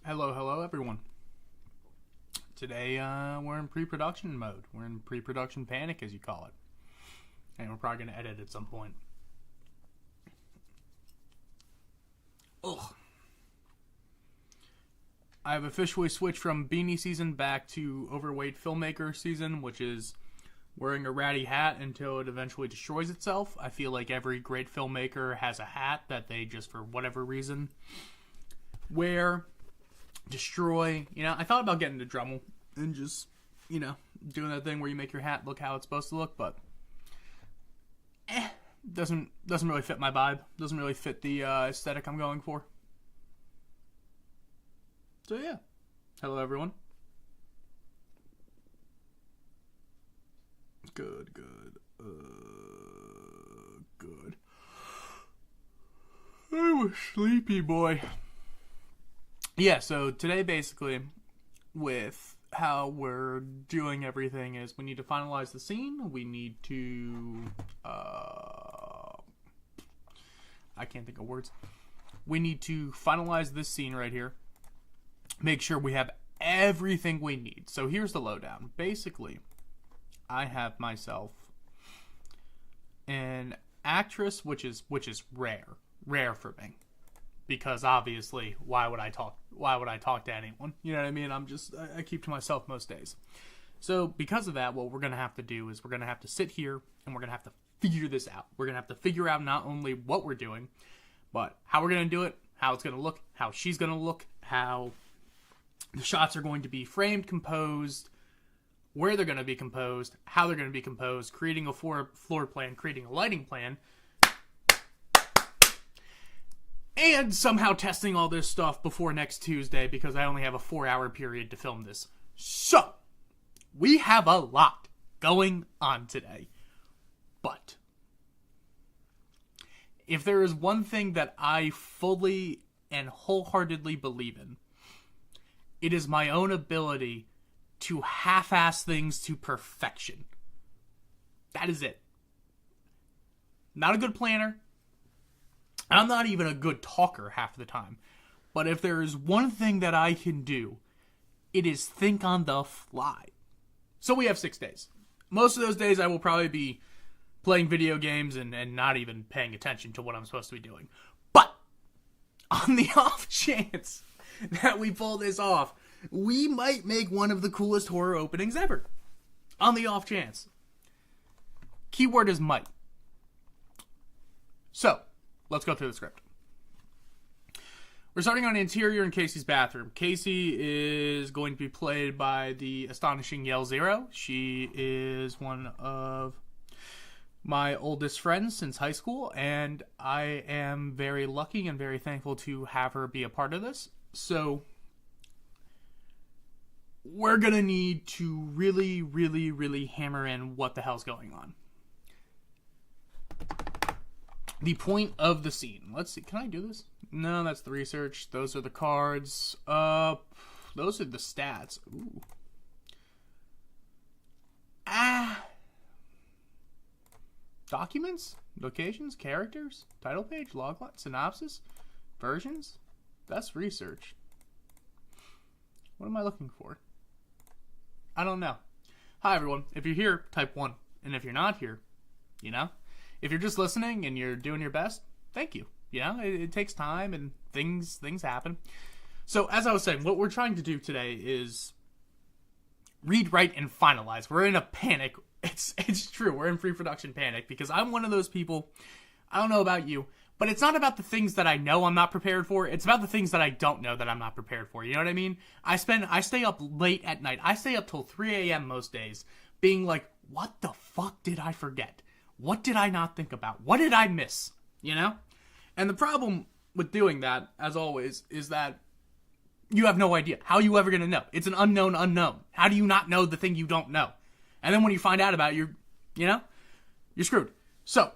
Hello everyone. Today we're in pre-production mode. We're in pre-production panic, as you call it. And we're probably going to edit at some point. Ugh. I have officially switched from beanie season back to overweight filmmaker season, which is wearing a ratty hat until it eventually destroys itself. I feel like every great filmmaker has a hat that they just, for whatever reason, wear, destroy. I thought about getting to Dremel and just, doing that thing where you make your hat look how it's supposed to look, but doesn't really fit my vibe. Doesn't really fit the aesthetic I'm going for. So yeah, hello everyone. Good. I'm a sleepy boy. Yeah, so today basically, with how we're doing everything, is we need to finalize the scene. We need to, I can't think of words. We need to finalize this scene right here. Make sure we have everything we need. So here's the lowdown. Basically, I have myself an actress, which is rare for me, because obviously, why would I talk to anyone? You know what I mean? I keep to myself most days. So because of that, what we're gonna have to do is we're gonna have to sit here and we're gonna have to figure this out. We're gonna have to figure out not only what we're doing, but how we're gonna do it, how it's gonna look, how she's gonna look, how the shots are going to be framed, composed, where they're going to be composed, how they're going to be composed, creating a floor plan, creating a lighting plan, and somehow testing all this stuff before next Tuesday, because I only have a 4-hour period to film this. So, we have a lot going on today. But if there is one thing that I fully and wholeheartedly believe in, it is my own ability to half-ass things to perfection. That is it. Not a good planner. I'm not even a good talker half the time. But if there is one thing that I can do, it is think on the fly. So we have 6 days. Most of those days I will probably be playing video games and not even paying attention to what I'm supposed to be doing. But on the off chance that we pull this off, we might make one of the coolest horror openings ever. On the off chance. Keyword is might. So, let's go through the script. We're starting on interior in Casey's bathroom. Casey is going to be played by the astonishing Yell Zero. She is one of my oldest friends since high school, and I am very lucky and very thankful to have her be a part of this. So, we're going to need to really hammer in what the hell's going on. The point of the scene. Let's see. Can I do this? No, that's the research. Those are the cards. Those are the stats. Ooh. Documents? Locations? Characters? Title page? Logline? Synopsis? Versions? That's research. What am I looking for? I don't know. Hi, everyone. If you're here, type 1. And if you're not here, if you're just listening and you're doing your best, thank you. It takes time and things happen. So, as I was saying, what we're trying to do today is read, write, and finalize. We're in a panic. It's true. We're in pre-production panic because I'm one of those people. I don't know about you, but it's not about the things that I know I'm not prepared for. It's about the things that I don't know that I'm not prepared for. You know what I mean? I stay up late at night. I stay up till 3 a.m. most days being like, what the fuck did I forget? What did I not think about? What did I miss? And the problem with doing that, as always, is that you have no idea. How are you ever going to know? It's an unknown unknown. How do you not know the thing you don't know? And then when you find out about it, you're screwed. So,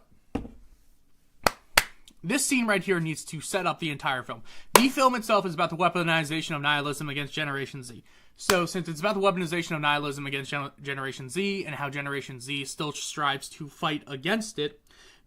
this scene right here needs to set up the entire film. The film itself is about the weaponization of nihilism against Generation Z. So, since it's about the weaponization of nihilism against Generation Z, and how Generation Z still strives to fight against it,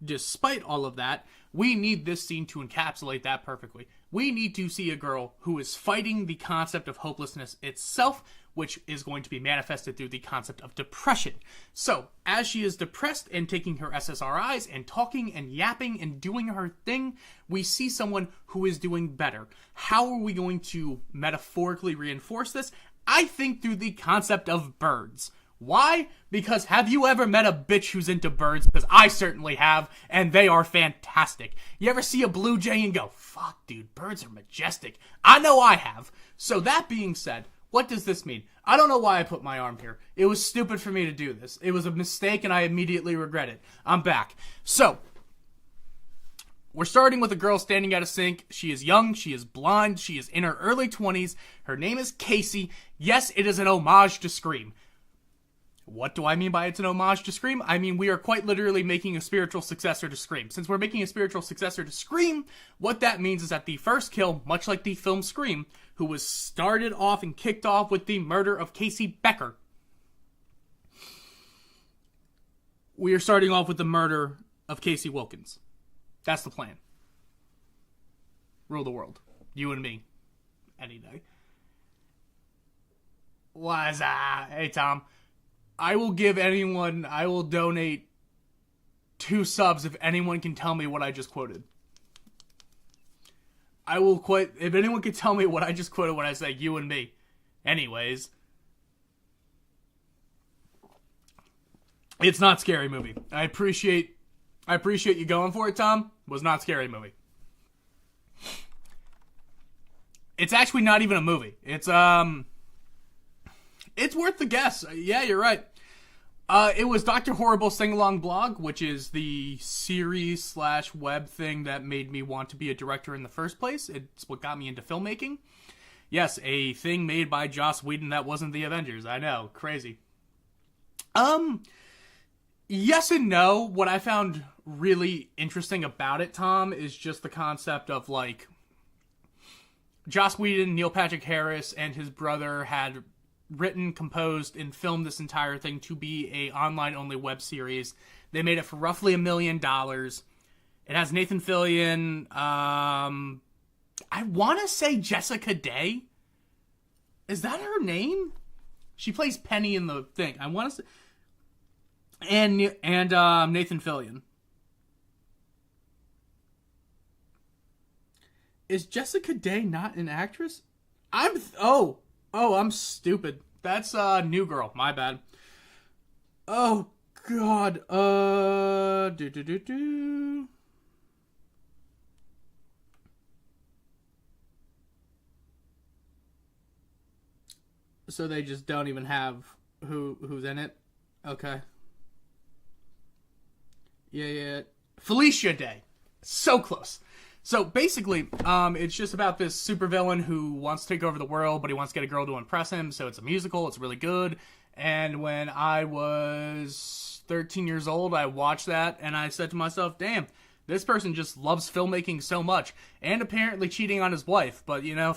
despite all of that, we need this scene to encapsulate that perfectly. We need to see a girl who is fighting the concept of hopelessness itself, which is going to be manifested through the concept of depression. So, as she is depressed and taking her SSRIs and talking and yapping and doing her thing, we see someone who is doing better. How are we going to metaphorically reinforce this? I think through the concept of birds. Why? Because have you ever met a bitch who's into birds? Because I certainly have, and they are fantastic. You ever see a blue jay and go, fuck, dude, birds are majestic? I know I have. So that being said, what does this mean? I don't know why I put my arm here. It was stupid for me to do this. It was a mistake, and I immediately regret it. I'm back. So, we're starting with a girl standing at a sink. She is young. She is blonde. She is in her early 20s. Her name is Casey. Yes, it is an homage to Scream. What do I mean by it's an homage to Scream? I mean, we are quite literally making a spiritual successor to Scream. Since we're making a spiritual successor to Scream, what that means is that the first kill, much like the film Scream, who was started off and kicked off with the murder of Casey Becker, we are starting off with the murder of Casey Wilkins. That's the plan. Rule the world. You and me. Any day. What's that? Hey, Tom. I will donate 2 subs if anyone can tell me what I just quoted. If anyone can tell me what I just quoted when I say you and me. Anyways. It's not Scary Movie. I appreciate you going for it, Tom. It was not Scary Movie. It's actually not even a movie. It's worth the guess. Yeah, you're right. It was Dr. Horrible's Sing-Along blog, which is the series/web thing that made me want to be a director in the first place. It's what got me into filmmaking. Yes, a thing made by Joss Whedon that wasn't the Avengers. I know, crazy. Yes and no. What I found really interesting about it, Tom, is just the concept of, like, Joss Whedon, Neil Patrick Harris, and his brother had written, composed, and filmed this entire thing to be a online-only web series. They made it for roughly $1 million. It has Nathan Fillion, I want to say Jessica Day. Is that her name? She plays Penny in the thing. I want to say... And Nathan Fillion. Is Jessica Day not an actress? I'm stupid. That's New Girl. My bad. Oh God. So they just don't even have who's in it. Okay. Yeah. Felicia Day. So close. So basically, it's just about this supervillain who wants to take over the world, but he wants to get a girl to impress him. So it's a musical. It's really good. And when I was 13 years old, I watched that and I said to myself, damn, this person just loves filmmaking so much and apparently cheating on his wife. But, you know,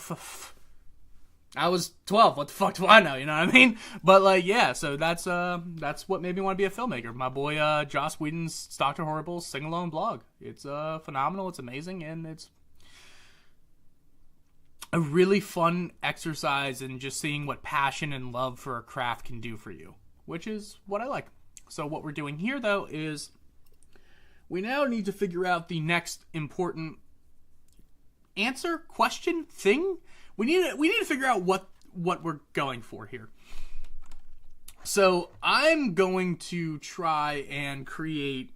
I was 12. What the fuck do I know? You know what I mean? But, like, yeah, so that's what made me want to be a filmmaker. My boy, Joss Whedon's Dr. Horrible's Sing-Along blog. It's phenomenal. It's amazing. And it's a really fun exercise in just seeing what passion and love for a craft can do for you, which is what I like. So what we're doing here, though, is we now need to figure out the next important answer, question, thing. We need to figure out what we're going for here. So I'm going to try and create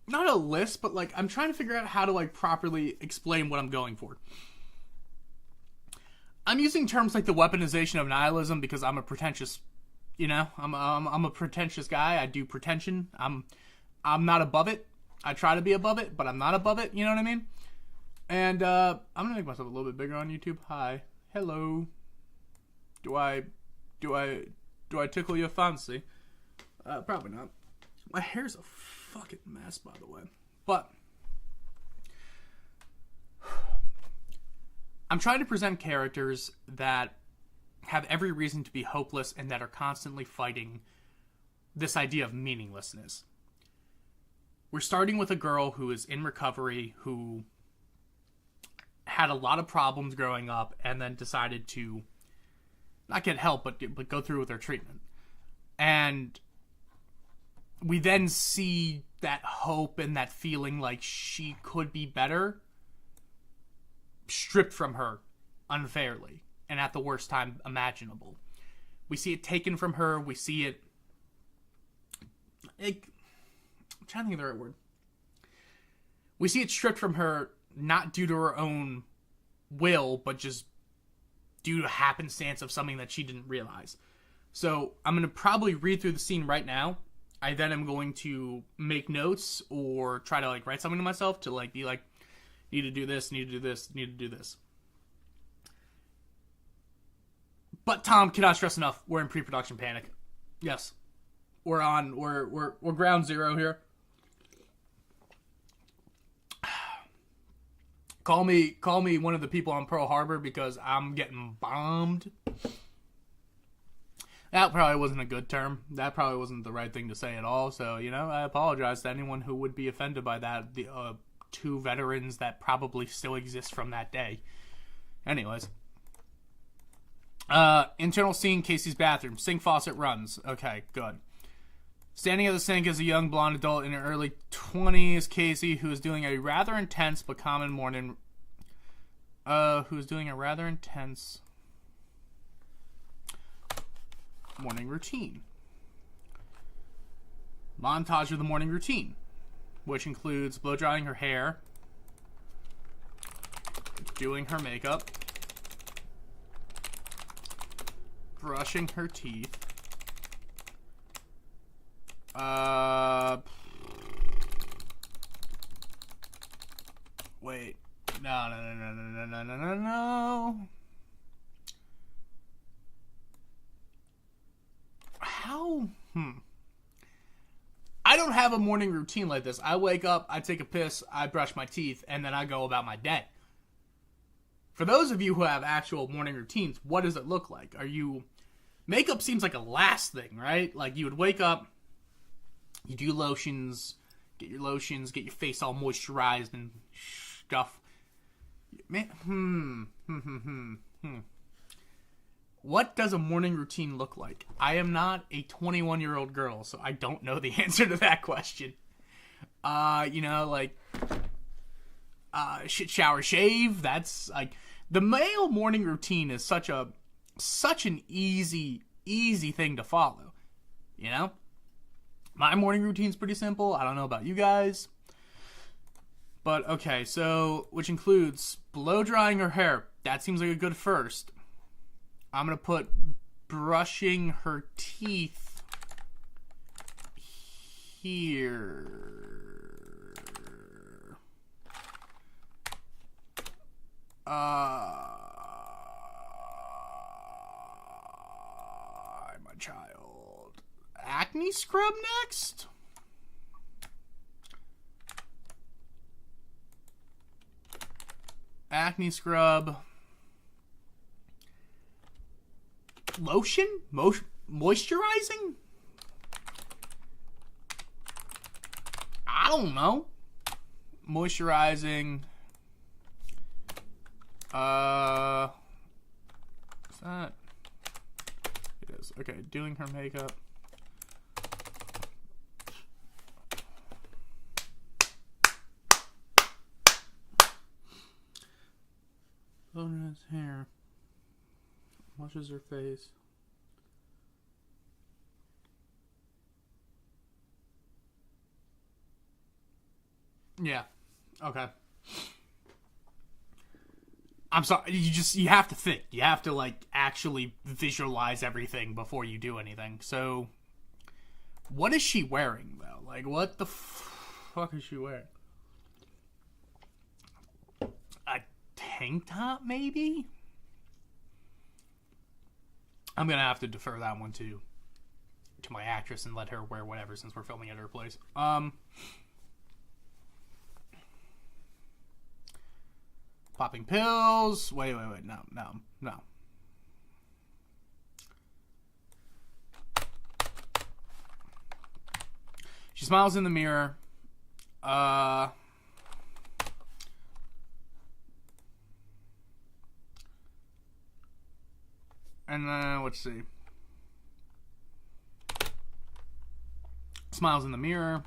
not a list, but like I'm trying to figure out how to like properly explain what I'm going for. I'm using terms like the weaponization of nihilism because I'm a pretentious, you know, I'm a pretentious guy. I do pretension. I'm not above it. I try to be above it, but I'm not above it. You know what I mean? And I'm gonna make myself a little bit bigger on YouTube. Hi, hello. Do I tickle your fancy? Probably not. My hair's a fucking mess, by the way. But I'm trying to present characters that have every reason to be hopeless and that are constantly fighting this idea of meaninglessness. We're starting with a girl who is in recovery, who had a lot of problems growing up and then decided to not get help, but go through with her treatment. And we then see that hope and that feeling like she could be better stripped from her unfairly and at the worst time imaginable. We see it taken from her. We see it... I'm trying to think of the right word. We see it stripped from her, not due to her own will, but just due to happenstance of something that she didn't realize. So I'm going to probably read through the scene right now. I then am going to make notes or try to like write something to myself to like be like, need to do this, need to do this, need to do this. But Tom, cannot stress enough, we're in pre-production panic. Yes. We're ground zero here. Call me one of the people on Pearl Harbor because I'm getting bombed. That probably wasn't a good term. That probably wasn't the right thing to say at all. So, I apologize to anyone who would be offended by that. The two veterans that probably still exist from that day. Anyways. Internal scene, Casey's bathroom. Sink faucet runs. Okay, good. Standing at the sink is a young blonde adult in her early 20s, Casey, who is doing a rather intense but common morning... morning routine. Montage of the morning routine, which includes blow drying her hair, doing her makeup, brushing her teeth, wait, no. How? I don't have a morning routine like this. I wake up, I take a piss, I brush my teeth, and then I go about my day. For those of you who have actual morning routines, what does it look like? Makeup seems like a last thing, right? Like you would wake up, you do lotions, get your face all moisturized and stuff. What does a morning routine look like? I am not a 21-year-old girl, so I don't know the answer to that question. Shit, shower, shave. That's like the male morning routine is such an easy thing to follow. My morning routine's pretty simple. I don't know about you guys. But okay, so which includes blow drying her hair. That seems like a good first. I'm going to put brushing her teeth here. My child. Acne scrub next? Acne scrub. Lotion? Moisturizing? I don't know. Moisturizing. What's that? It is. Okay, doing her makeup. Blowing his hair. Washes her face. Yeah. Okay. I'm sorry. You have to think. You have to actually visualize everything before you do anything. So, what is she wearing though? What the fuck is she wearing? A tank top, maybe? I'm gonna have to defer that one to my actress and let her wear whatever since we're filming at her place. Popping pills. Wait. No. She smiles in the mirror. And then, let's see. Smiles in the mirror.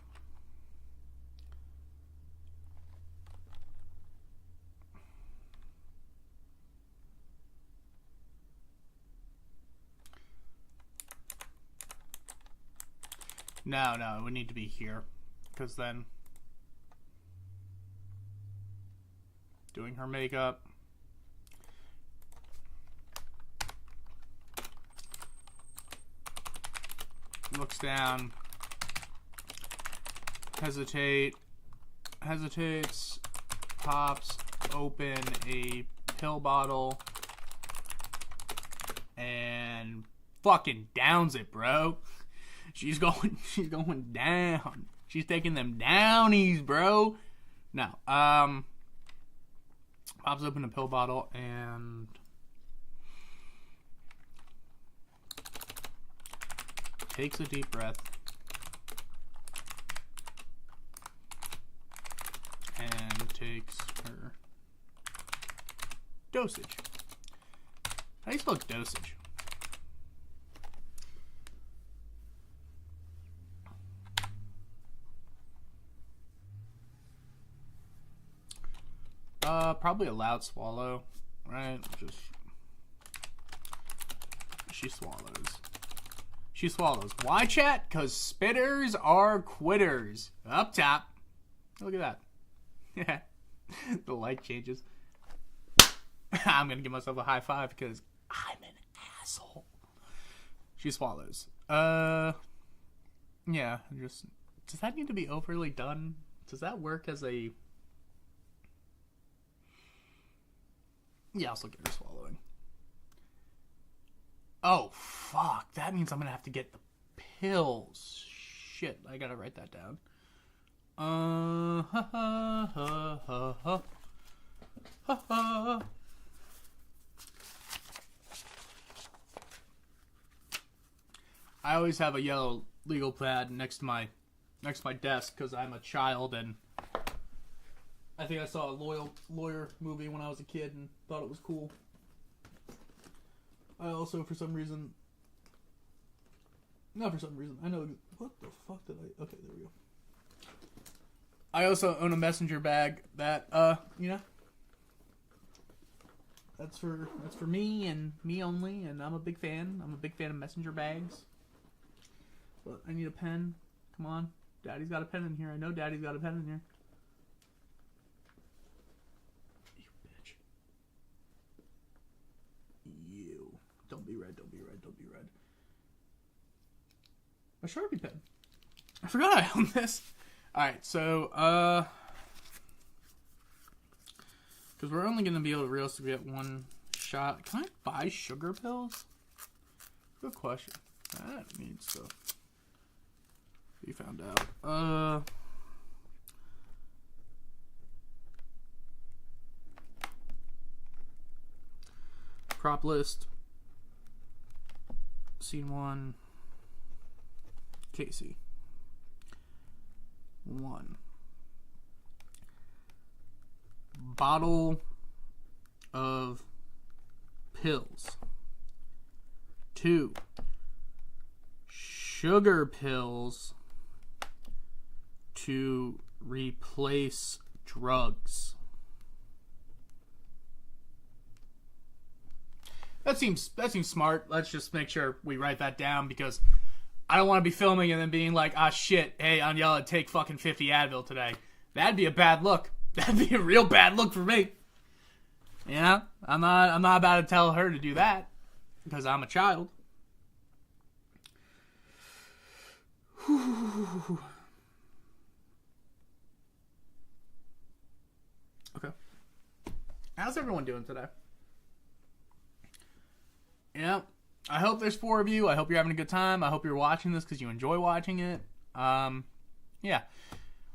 No, it would need to be here. Because then... doing her makeup. Looks down. Hesitates. Pops open a pill bottle. And fucking downs it, bro. She's going down. She's taking them downies, bro. No. Pops open a pill bottle and takes a deep breath and takes her dosage. How do you spell dosage? Probably a loud swallow, right? Just she swallows. Why, chat? Because spitters are quitters. Up top. Look at that. Yeah. The light changes. I'm gonna give myself a high five because I'm an asshole. She swallows. Yeah. Just does that need to be overly done? Does that work as a... Yeah, I'll still get her swallowing. Oh, fuck. That means I'm going to have to get the pills. Shit, I got to write that down. I always have a yellow legal pad next to my desk because I'm a child and I think I saw a lawyer movie when I was a kid and thought it was cool. I also, for some reason... Not for some reason. I know... What the fuck did I... Okay, there we go. I also own a messenger bag that, you know... That's for me and me only, and I'm a big fan. I'm a big fan of messenger bags. But I need a pen. Come on. Daddy's got a pen in here. I know Daddy's got a pen in here. Don't be red, don't be red, don't be red. A Sharpie pen. I forgot I owned this. Alright, so, because we're only going to be able to realistically get one shot. Can I buy sugar pills? Good question. That needs to be found out. Prop list. Scene 1. Casey. 1. Bottle of pills. 2. Sugar pills to replace drugs. That seems smart. Let's just make sure we write that down because I don't want to be filming and then being like, ah, shit, hey, Aniela, take fucking 50 Advil today. That'd be a bad look. That'd be a real bad look for me. You know? I'm not about to tell her to do that because I'm a child. Whew. Okay. How's everyone doing today? Yeah, I hope there's 4 of you. I hope you're having a good time. I hope you're watching this because you enjoy watching it. Yeah.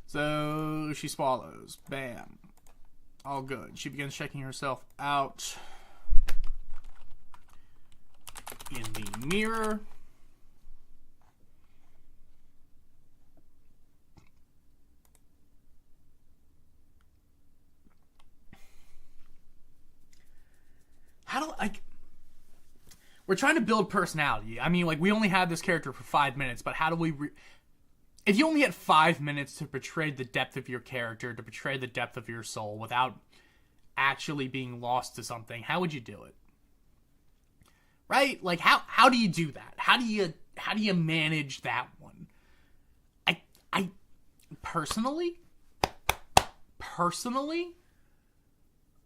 So she swallows. Bam. All good. She begins checking herself out in the mirror. we're trying to build personality. I mean, like, we only had this character for 5 minutes, but how do we... if you only had 5 minutes to portray the depth of your character, to portray the depth of your soul without actually being lost to something, how would you do it? Right? Like, how do you do that? How do you manage that one? I personally,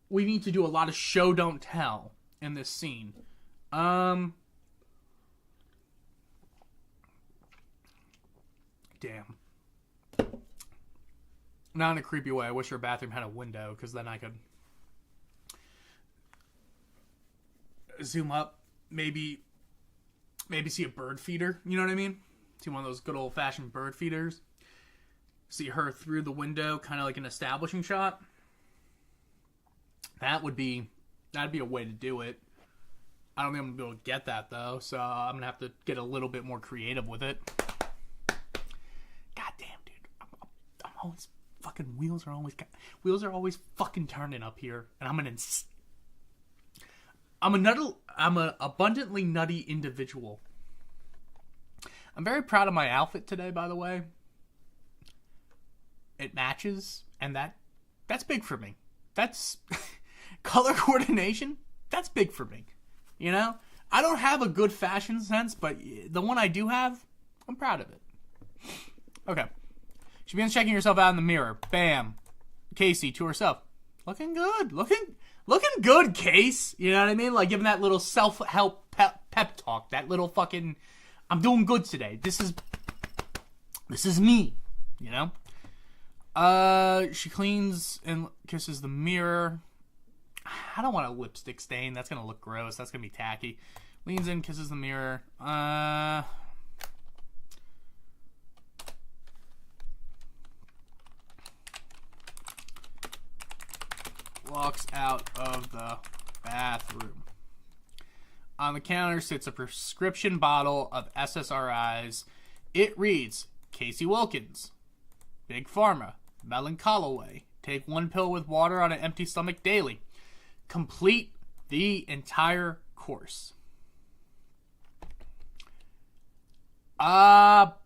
we need to do a lot of show don't tell in this scene. Damn. Not in a creepy way. I wish her bathroom had a window, because then I could zoom up, maybe see a bird feeder. You know what I mean? See one of those good old-fashioned bird feeders. See her through the window, kind of like an establishing shot. That'd be a way to do it. I don't think I'm going to be able to get that, though, so I'm going to have to get a little bit more creative with it. God damn, dude. I'm always... fucking wheels are always fucking turning up here, and I'm an abundantly nutty individual. I'm very proud of my outfit today, by the way. It matches, and that's big for me. That's color coordination. That's big for me. You know, I don't have a good fashion sense, but the one I do have, I'm proud of it. Okay. She begins checking herself out in the mirror. Bam. Casey to herself. Looking good. Looking good, Case. You know what I mean? Like, giving that little self-help pep talk. That little fucking, I'm doing good today. This is me. You know? She cleans and kisses the mirror. I don't want a lipstick stain. That's gonna look gross. That's gonna be tacky. Leans in, kisses the mirror. Walks out of the bathroom. On the counter sits a prescription bottle of SSRIs. It reads, Casey Wilkins, Big Pharma, Melancholy. Take 1 pill with water on an empty stomach daily. Complete the entire course. Bada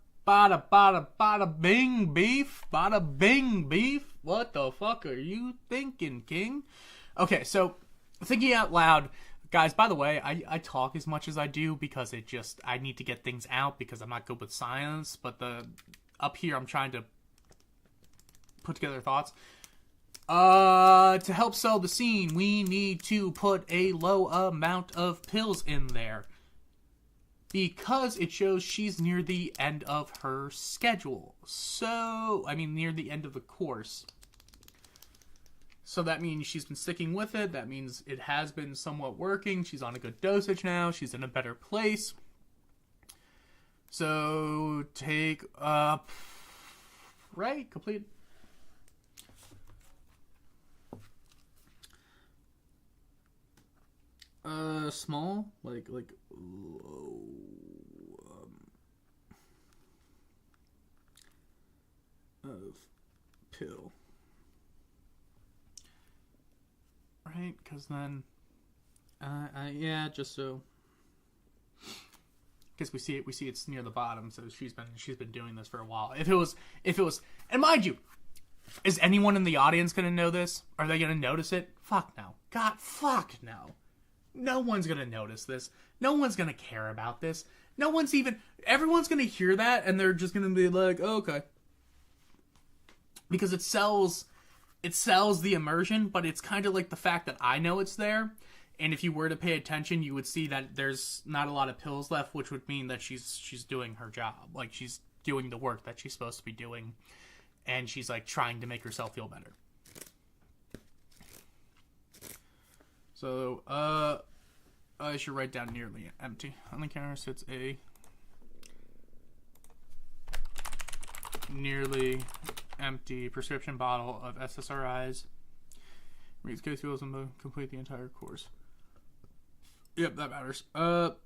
bing beef. Bada bing beef. What the fuck are you thinking, King? Okay, so thinking out loud, guys, by the way, I talk as much as I do because I need to get things out because I'm not good with silence, but up here I'm trying to put together thoughts. To help sell the scene, we need to put a low amount of pills in there. Because it shows she's near the end of her schedule. Near the end of the course. So that means she's been sticking with it. That means it has been somewhat working. She's on a good dosage now. She's in a better place. So take up... Right? Complete... small, like low, of pill, right? Because then, yeah, just so, because we see it's near the bottom, so she's been doing this for a while. If it was, and mind you, is anyone in the audience gonna know this? Are they gonna notice it? Fuck no. God, fuck no. No one's going to notice this. No one's going to care about this. Everyone's going to hear that and they're just going to be like, oh, okay. Because it sells the immersion, but it's kind of like the fact that I know it's there. And if you were to pay attention, you would see that there's not a lot of pills left, which would mean that she's doing her job. Like, she's doing the work that she's supposed to be doing. And she's, like, trying to make herself feel better. So, I should write down nearly empty. On the counter sits a nearly empty prescription bottle of SSRIs. Reads case wheels and complete the entire course. Yep, that matters. What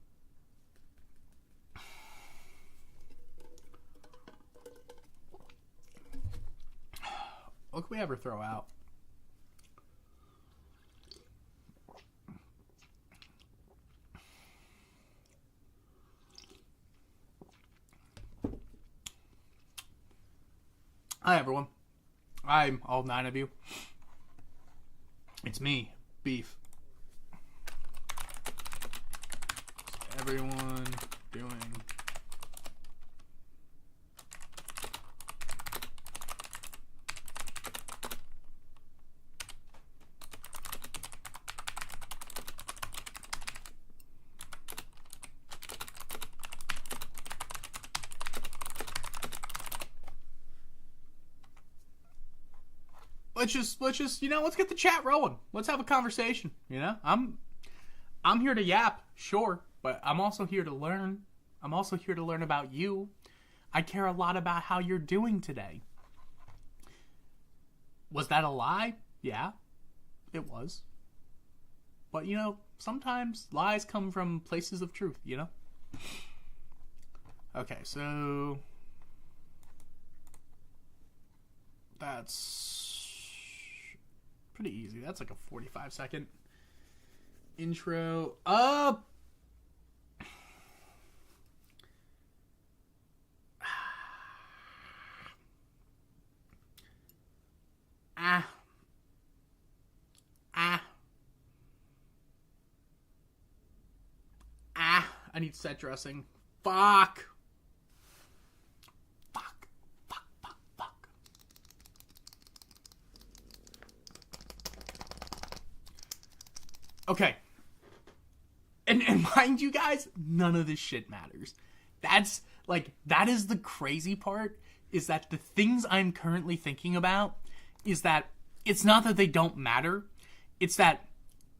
can we ever throw out? Hi, everyone. I'm all 9 of you. It's me, Beef. What's everyone doing? Let's just, let's get the chat rolling. Let's have a conversation, I'm here to yap, sure, but I'm also here to learn. I'm also here to learn about you. I care a lot about how you're doing today. Was that a lie? Yeah, it was. But, sometimes lies come from places of truth, Okay, so that's pretty easy. That's like a 45-second intro. I need set dressing. Fuck. Okay. And mind you guys, none of this shit matters. That is the crazy part, is that the things I'm currently thinking about is that it's not that they don't matter. It's that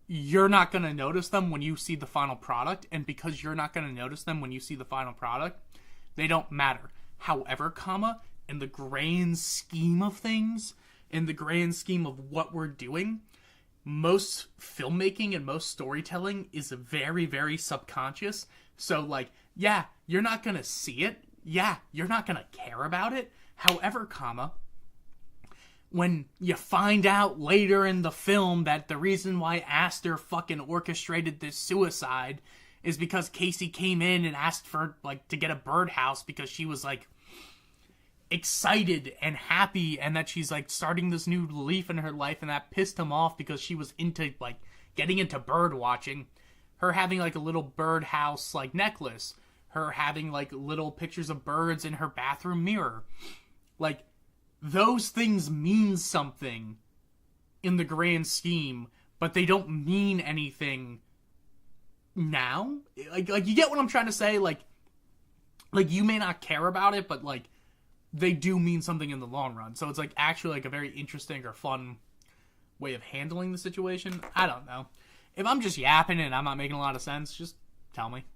you're not going to notice them when you see the final product. And because you're not going to notice them when you see the final product, they don't matter. However, in the grand scheme of things, in the grand scheme of what we're doing, most filmmaking and most storytelling is very, very subconscious. So, yeah, you're not going to see it. Yeah, you're not going to care about it. However, when you find out later in the film that the reason why Aster fucking orchestrated this suicide is because Casey came in and asked for, to get a birdhouse because she was, excited and happy, and that she's starting this new leaf in her life, and that pissed him off because she was into getting into bird watching. Her having a little birdhouse necklace, her having little pictures of birds in her bathroom mirror, those things mean something in the grand scheme, but they don't mean anything now. You get what I'm trying to say? You may not care about it, but they do mean something in the long run. So it's actually a very interesting or fun way of handling the situation. I don't know. If I'm just yapping and I'm not making a lot of sense, just tell me.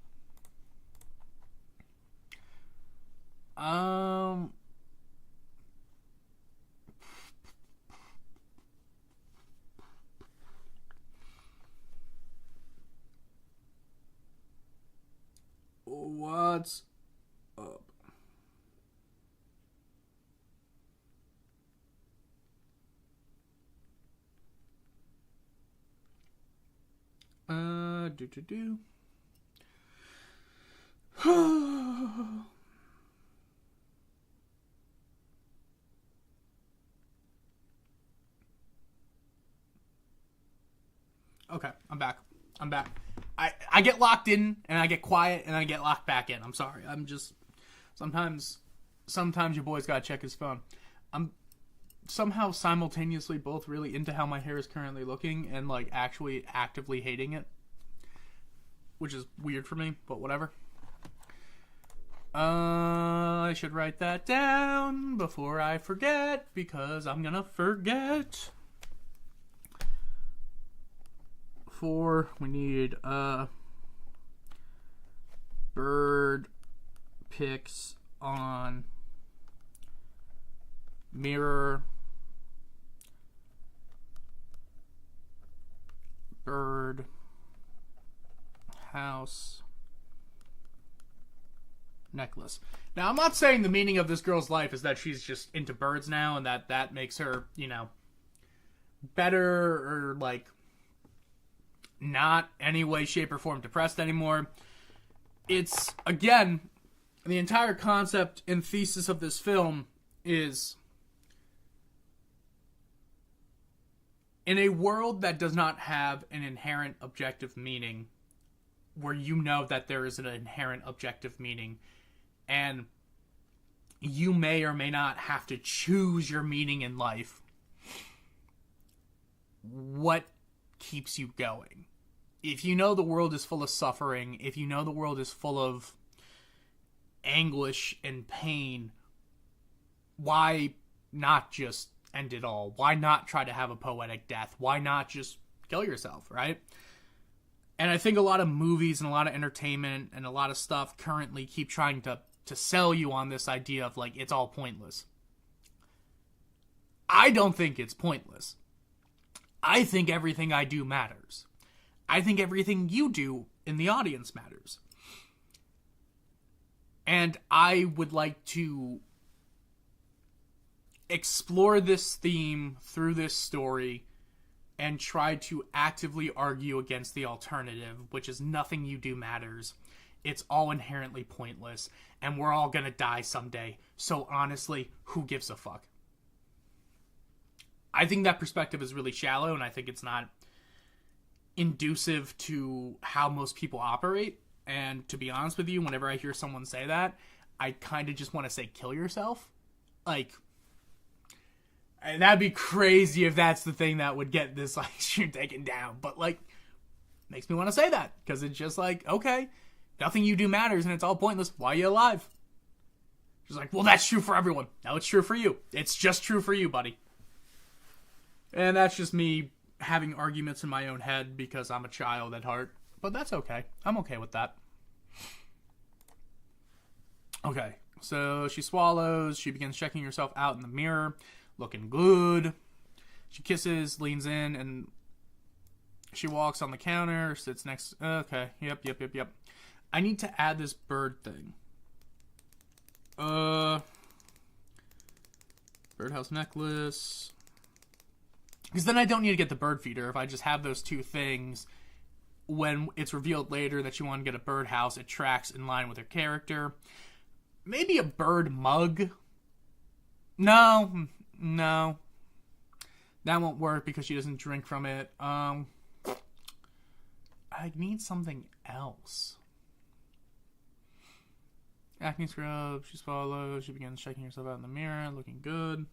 What's up? Okay, I'm back. I get locked in, and I get quiet, and I get locked back in. I'm sorry. I'm just... Sometimes your boy's gotta check his phone. I'm somehow simultaneously both really into how my hair is currently looking and, actually actively hating it. Which is weird for me, but whatever. I should write that down before I forget, because I'm gonna forget. We need bird pics on mirror, bird house necklace. Now, I'm not saying the meaning of this girl's life is that she's just into birds now and that makes her, better or not any way, shape, or form depressed anymore. It's, again, the entire concept and thesis of this film is In a world that does not have an inherent objective meaning, where you know that there is an inherent objective meaning, and you may or may not have to choose your meaning in life, what keeps you going? If you know the world is full of suffering, if you know the world is full of anguish and pain, why not just end it all? Why not try to have a poetic death? Why not just kill yourself, right? And I think a lot of movies and a lot of entertainment and a lot of stuff currently keep trying to sell you on this idea of, like, it's all pointless. I don't think it's pointless. I think everything I do matters. I think everything you do in the audience matters. And I would like to explore this theme through this story and try to actively argue against the alternative, which is nothing you do matters. It's all inherently pointless, and we're all gonna die someday. So honestly, who gives a fuck? I think that perspective is really shallow, and I think it's not inducive to how most people operate. And to be honest with you, whenever I hear someone say that, I kind of just want to say, kill yourself. Like, and that'd be crazy if that's the thing that would get this, like, stream taken down. But, like, makes me want to say that, because it's just like, okay, nothing you do matters and it's all pointless. Why are you alive? She's like, well, that's true for everyone. No, it's true for you. It's just true for you, buddy. And that's just me having arguments in my own head because I'm a child at heart. But that's okay. I'm okay with that. Okay, so she swallows. She begins checking herself out in the mirror. Looking good. She kisses, leans in, and she walks on the counter, sits next. Okay, yep. I need to add this bird thing. Birdhouse necklace. Because then I don't need to get the bird feeder. If I just have those two things, when it's revealed later that you want to get a birdhouse, it tracks in line with her character. Maybe a bird mug? No. That won't work because she doesn't drink from it. I need something else. Acne scrub, she swallows, she begins checking herself out in the mirror, looking good.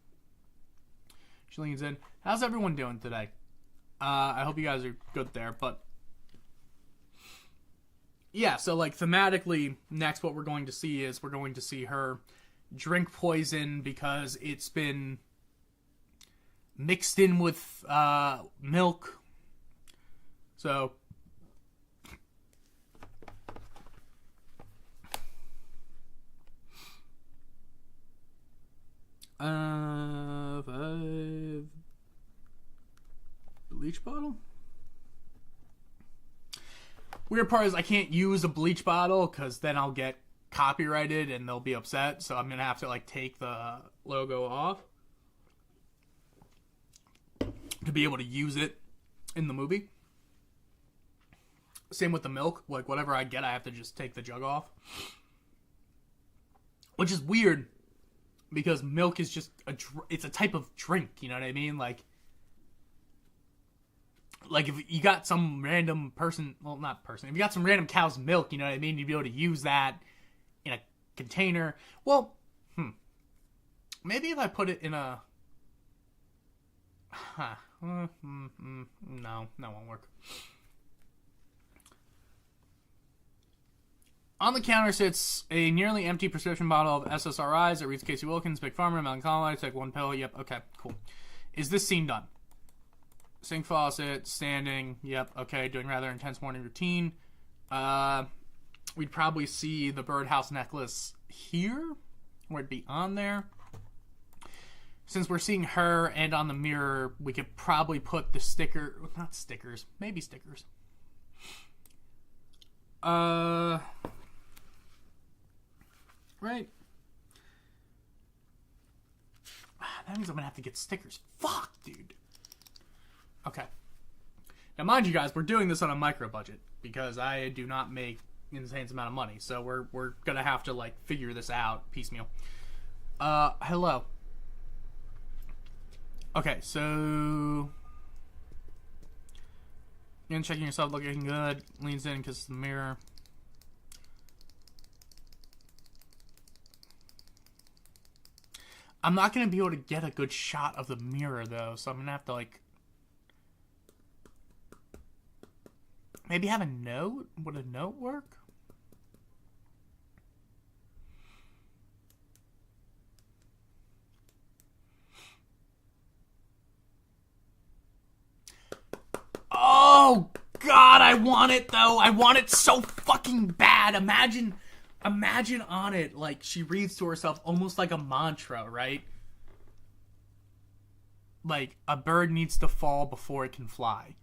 She leans in. How's everyone doing today? I hope you guys are good there, but yeah, so, like, thematically, next what we're going to see is we're going to see her drink poison because it's been mixed in with milk. So bleach bottle? Weird part is I can't use a bleach bottle because then I'll get copyrighted and they'll be upset. So I'm going to have to, like, take the logo off to be able to use it in the movie. Same with the milk. Like, whatever I get, I have to just take the jug off. Which is weird because milk is just it's a type of drink, you know what I mean? Like if you got some random person, well, not person, if you got some random cow's milk, you know what I mean? You'd be able to use that in a container. Well, maybe if I put it in a, no, that won't work. On the counter sits a nearly empty prescription bottle of SSRIs. It reads Casey Wilkins, Big Pharma, Melancholy, take one pill. Yep, okay, cool. Is this scene done? Sink faucet, standing. Yep, okay, doing rather intense morning routine. We'd probably see the birdhouse necklace here, or it'd be on there. Since we're seeing her and on the mirror, we could probably put the sticker, not stickers, maybe stickers. Right. That means I'm gonna have to get stickers. Fuck, dude. Okay. Now, mind you guys, we're doing this on a micro budget because I do not make an insane amount of money. So we're gonna have to, like, figure this out piecemeal. Hello. Okay, so And checking yourself looking good. Leans in because it's the mirror. I'm not going to be able to get a good shot of the mirror, though. So I'm going to have to, like... maybe have a note? Would a note work? Oh, God, I want it, though. I want it so fucking bad. Imagine on it, like, she reads to herself almost like a mantra, right? Like, a bird needs to fall before it can fly.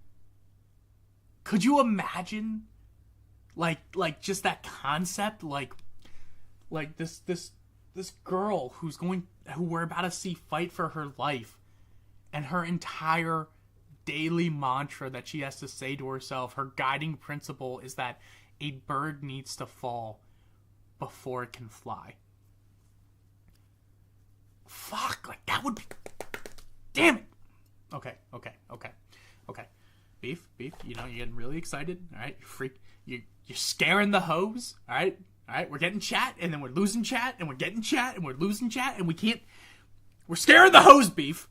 Could you imagine? Like just that concept? Like this girl who we're about to see fight for her life, and her entire daily mantra that she has to say to herself, her guiding principle is that a bird needs to fall before it can fly. Fuck, like that would be... damn it! Okay. Beef, you know, you're getting really excited, alright? You're scaring the hoes, alright? Alright, we're getting chat, and then we're losing chat, and we're getting chat, and we're losing chat, and we can't... we're scaring the hoes, Beef!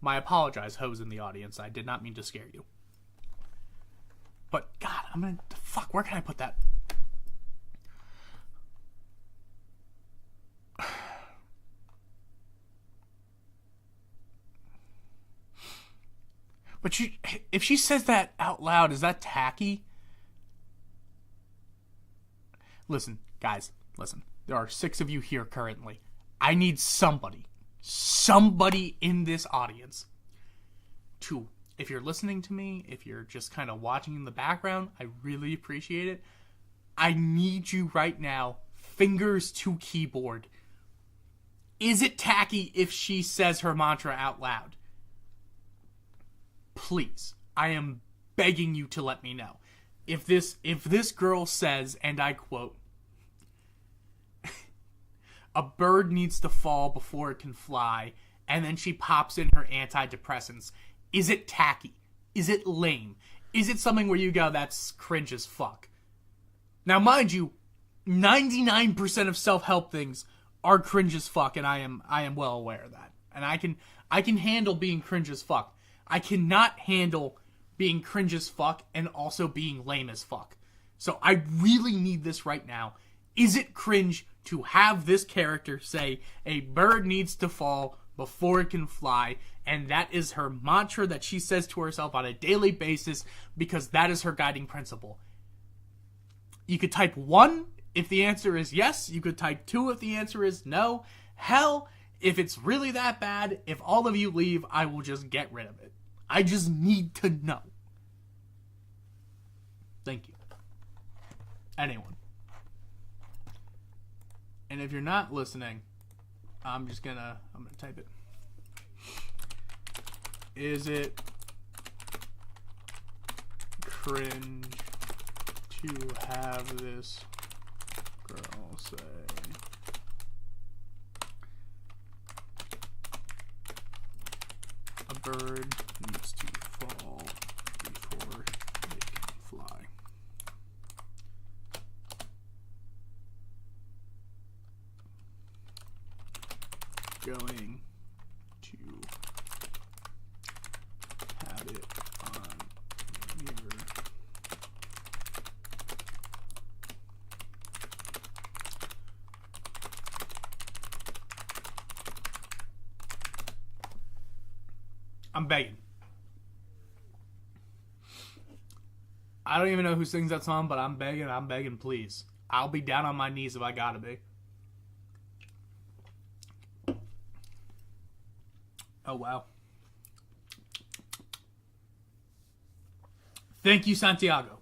I apologize, hoes in the audience. I did not mean to scare you. But, God, I'm gonna... fuck, where can I put that? But if she says that out loud, is that tacky? Listen, guys, listen. There are 6 of you here currently. I need somebody in this audience to, if you're listening to me, if you're just kind of watching in the background, I really appreciate it. I need you right now, fingers to keyboard. Is it tacky if she says her mantra out loud? Please, I am begging you to let me know. If this girl says, and I quote, a bird needs to fall before it can fly, and then she pops in her antidepressants, is it tacky? Is it lame? Is it something where you go, that's cringe as fuck? Now, mind you, 99% of self-help things are cringe as fuck, and I am well aware of that. And I can handle being cringe as fuck. I cannot handle being cringe as fuck and also being lame as fuck. So I really need this right now. Is it cringe to have this character say a bird needs to fall before it can fly, and that is her mantra that she says to herself on a daily basis because that is her guiding principle? You could type 1 if the answer is yes. You could type 2 if the answer is no. Hell, if it's really that bad, if all of you leave, I will just get rid of it. I just need to know. Thank you. Anyone. And if you're not listening, I'm gonna type it. Is it cringe to have this girl say a bird needs to fall before it can fly? Going to have it on mirror. I'm begging. I don't even know who sings that song, but I'm begging, please. I'll be down on my knees if I gotta be. Oh, wow. Thank you, Santiago.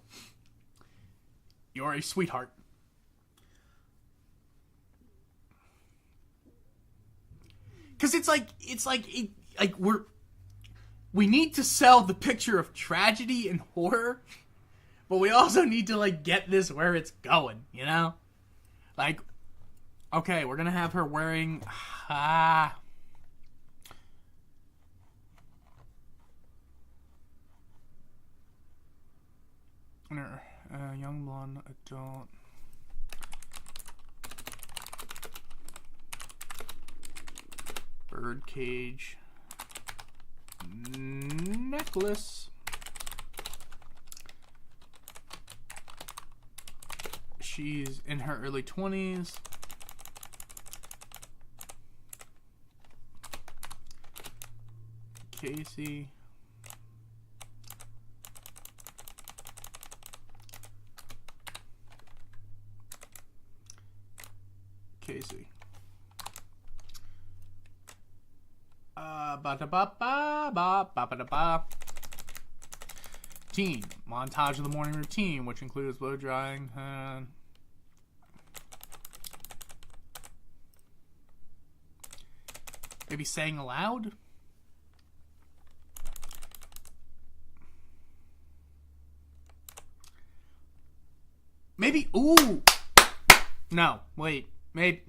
You're a sweetheart. Because it's like we need to sell the picture of tragedy and horror, but we also need to, like, get this where it's going, you know? Like, okay, we're gonna have her wearing, mirror. Young blonde adult. Bird cage. Necklace. She's in her early 20s. Casey. Casey. Teen. Montage of the morning routine, which includes blow drying. Maybe saying aloud? Maybe. Ooh! No, wait. Maybe.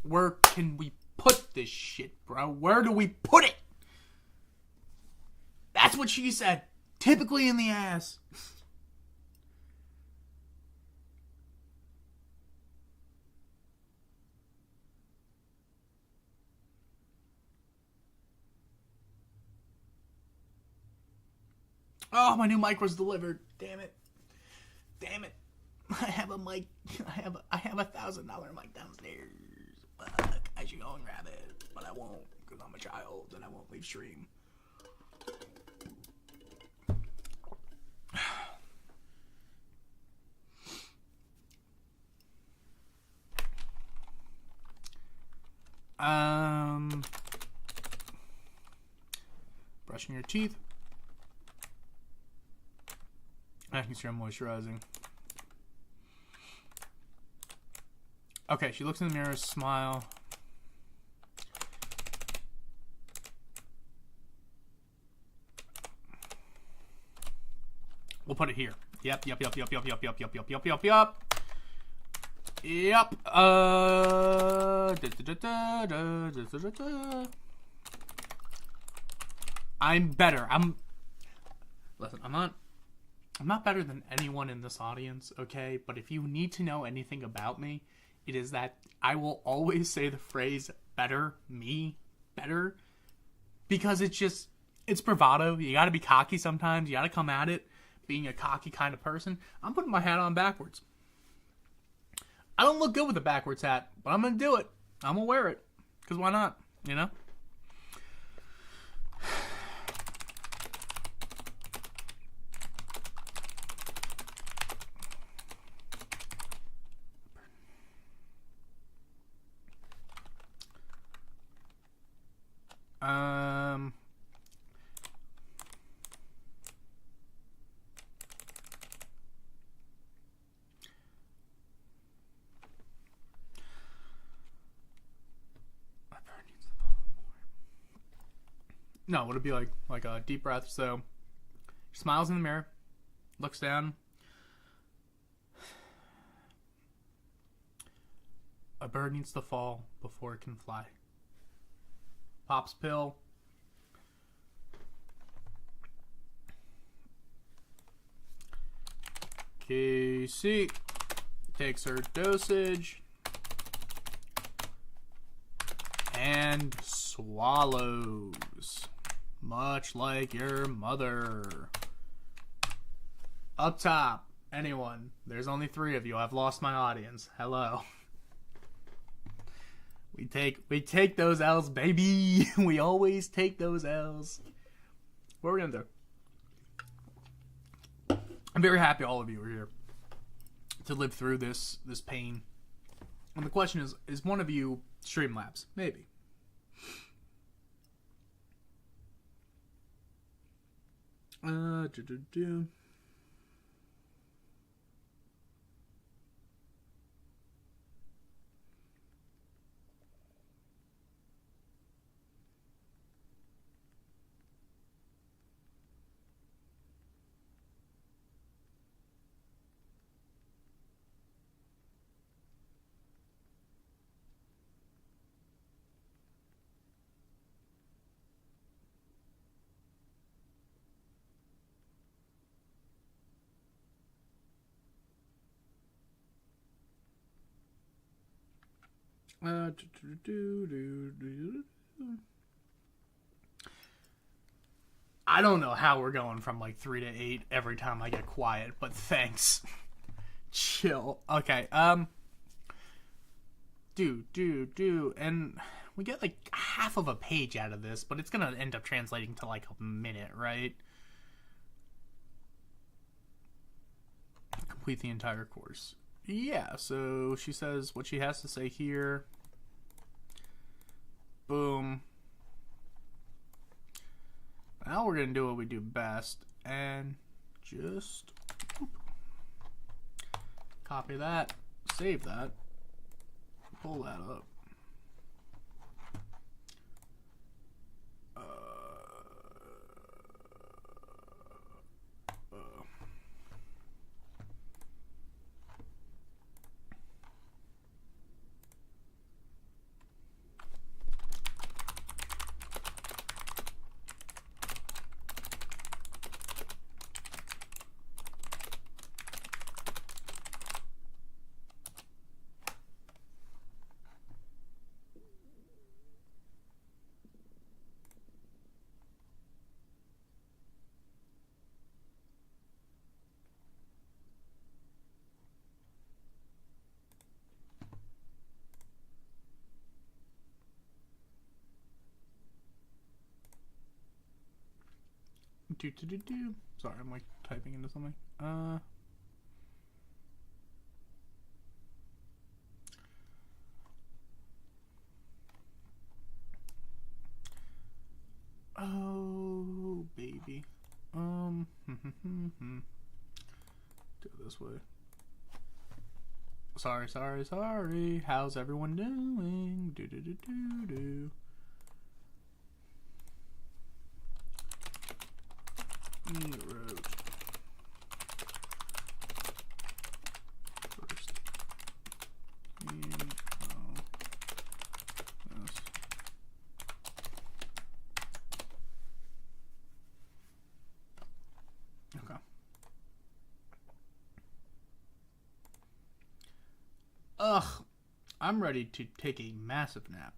Where can we put this shit, bro? Where do we put it? That's what she said. Typically in the ass. Oh, my new mic was delivered. Damn it. Damn it. I have a mic. I have $1,000 mic downstairs. Fuck. I should go and grab it. But I won't. Because I'm a child and I won't leave stream. Brushing your teeth. Making sure I'm moisturizing. Okay, she looks in the mirror, smile. We'll put it here. Yep. Yep. I'm better. Listen, I'm not better than anyone in this audience, okay? But if you need to know anything about me, it is that I will always say the phrase better, me, better. Because it's bravado. You gotta be cocky sometimes. You gotta come at it being a cocky kind of person. I'm putting my hat on backwards. I don't look good with a backwards hat, but I'm gonna do it. I'm gonna wear it. Because why not? You know? No, would it be like a deep breath? So, she smiles in the mirror, looks down. A bird needs to fall before it can fly. Pops pill. Casey takes her dosage and swallows. Much like your mother. Up top, anyone. There's only 3 of you. I've lost my audience. Hello. We take those L's, baby. We always take those L's. What are we gonna do? I'm very happy all of you are here to live through this pain. And the question is one of you Streamlabs? Maybe. I don't know how we're going from like 3 to 8 every time I get quiet, but thanks. Chill. Okay, do. And we get like half of a page out of this, but it's gonna end up translating to like a minute, right? Complete the entire course. Yeah, so she says what she has to say here. Boom. Now we're gonna do what we do best and just copy that, save that, pull that up. Sorry, I'm like typing into something. Oh, baby. Do it this way. Sorry. How's everyone doing? Do. Wrote first yes. Okay. Ugh, I'm ready to take a massive nap.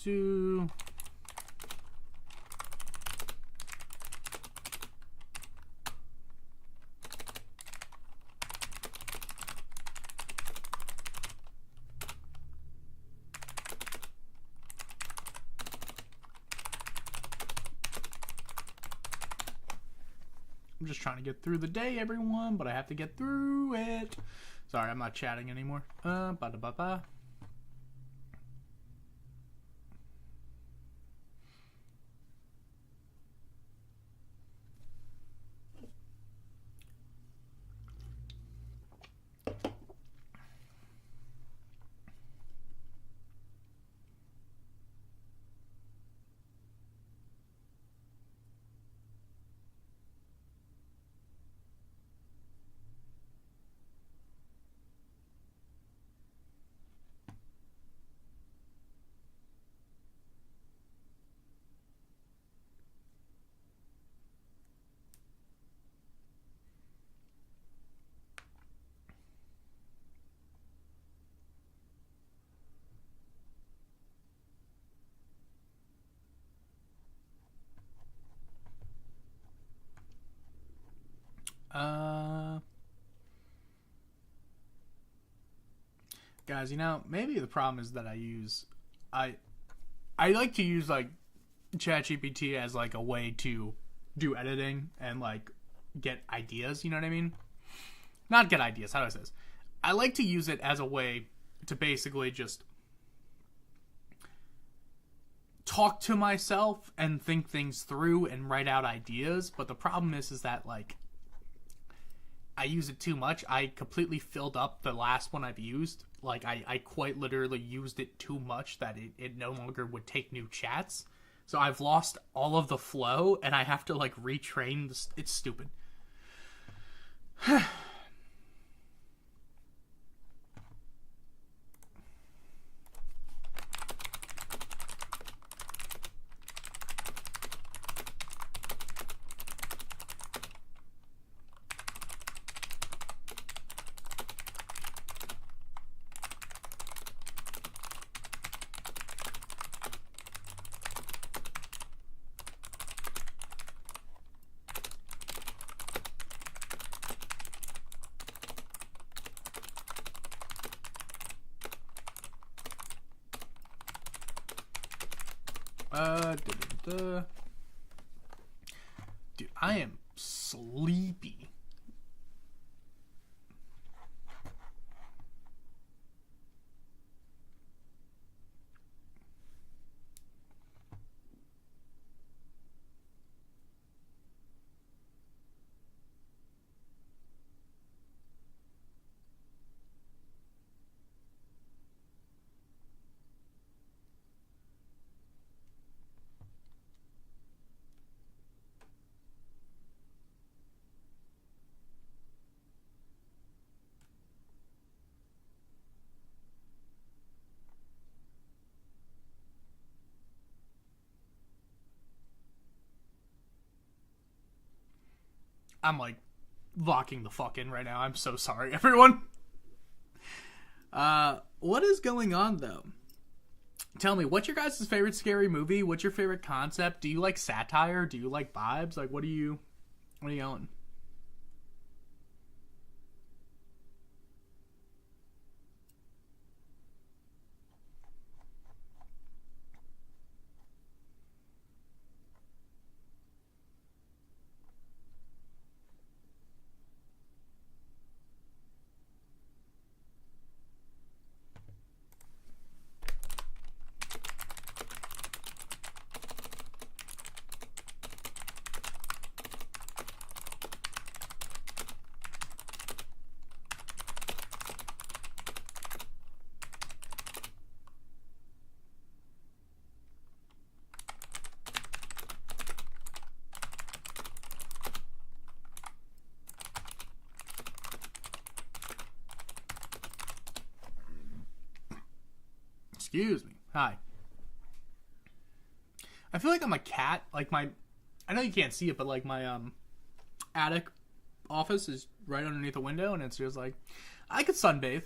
Do. I'm just trying to get through the day, everyone, but I have to get through it. Sorry, I'm not chatting anymore. Ba-da-ba-ba. Uh, Guys, maybe the problem is that I I like to use like ChatGPT as like a way to do editing and like get ideas. You know what I mean? Not get ideas. How do I say this? I like to use it as a way to basically just talk to myself and think things through and write out ideas. But the problem is that like I use it too much. I completely filled up the last one I've used. Like I quite literally used it too much that it no longer would take new chats. So I've lost all of the flow and I have to like retrain this. It's stupid. Dude, I am sleepy. I'm like locking the fuck in right now. I'm so sorry, everyone. What is going on though? Tell me, what's your guys' favorite scary movie? What's your favorite concept? Do you like satire? Do you like vibes? Like, what are you going? Excuse me. Hi. I feel like I'm a cat. Like I know you can't see it, but like my attic office is right underneath the window, and it's just like I could sunbathe.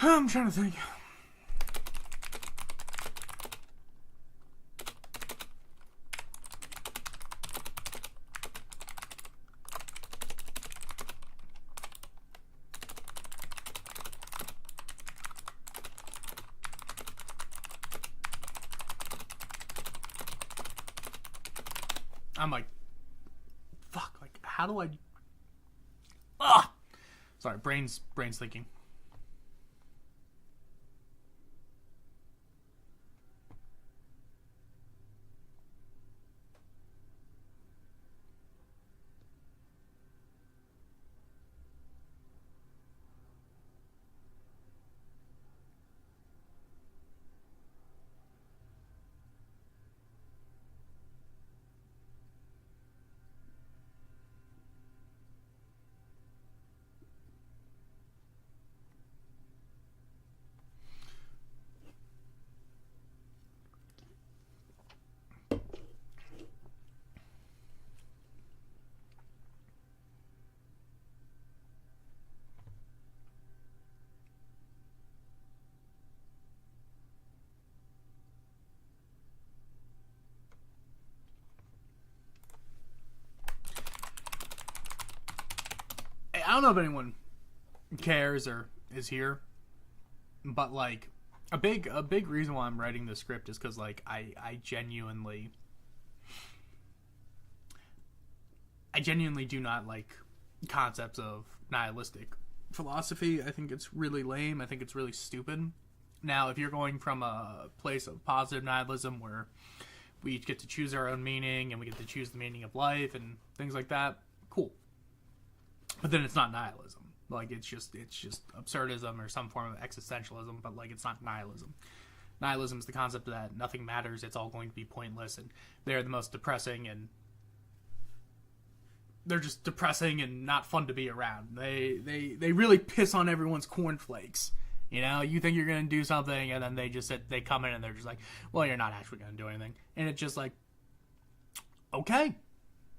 I'm trying to think. I'm like, fuck, like, how do I... Sorry, brain's thinking. I don't know if anyone cares or is here, but like a big reason why I'm writing this script is because like I genuinely do not like concepts of nihilistic philosophy. I think it's really lame. I think it's really stupid. Now, if you're going from a place of positive nihilism where we each get to choose our own meaning and we get to choose the meaning of life and things like that, cool. But then it's not nihilism. Like, it's just absurdism or some form of existentialism, but like it's not nihilism. Nihilism is the concept that nothing matters, it's all going to be pointless, and they're the most depressing, and they're just depressing and not fun to be around. They really piss on everyone's cornflakes. You know, you think you're going to do something, and then they come in and they're just like, well, you're not actually going to do anything. And it's just like, okay,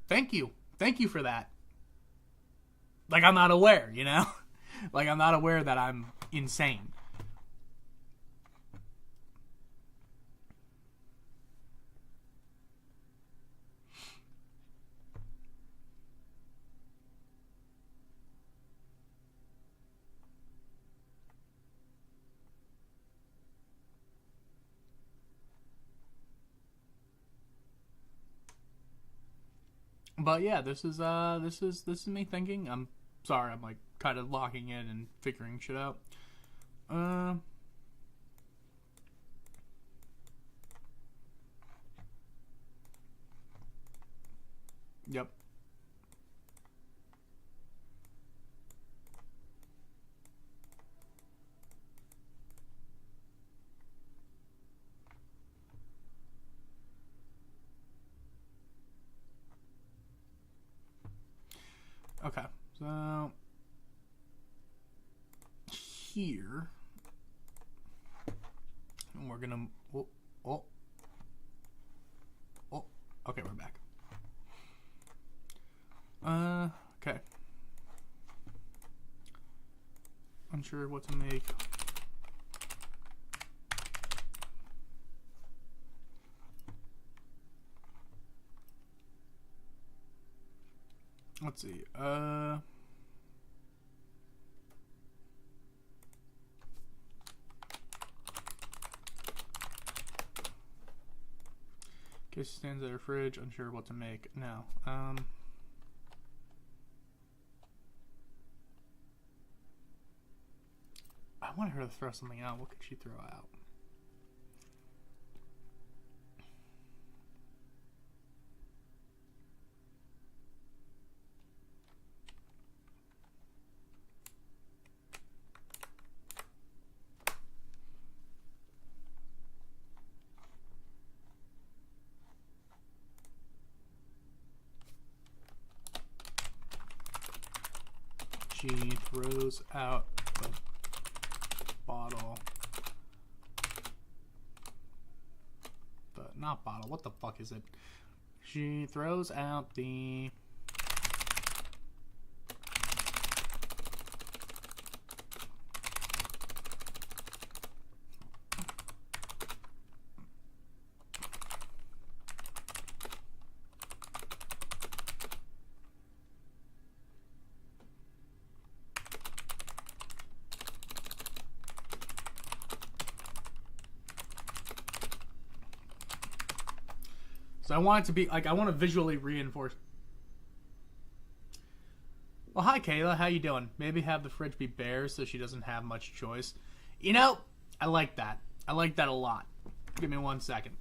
thank you for that. Like, I'm not aware, you know? Like, I'm not aware that I'm insane. But yeah, this is me thinking. I'm sorry, I'm like kind of locking in and figuring shit out. Yep. Okay, so here, and we're gonna, okay, we're back. Okay. Unsure what to make. Let's see. Case stands at her fridge, unsure what to make. Now, I want her to throw something out. What could she throw out? She throws out the bottle. Not bottle. What the fuck is it? She throws out the... So I want it to be, like, I want to visually reinforce. Well, hi, Kayla. How you doing? Maybe have the fridge be bare so she doesn't have much choice. You know, I like that. I like that a lot. Give me 1 second.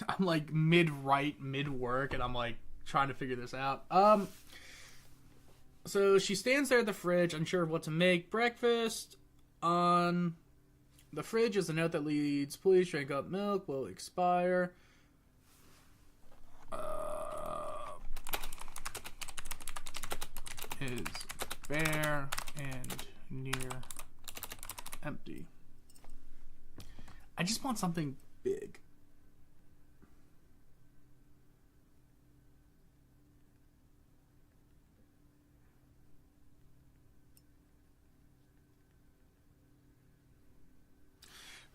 I'm like mid-write, mid-work, and I'm like trying to figure this out. So she stands there at the fridge, unsure of what to make. Breakfast. On the fridge is a note that reads, "Please drink up milk, will expire." Is bare and near empty. I just want something big.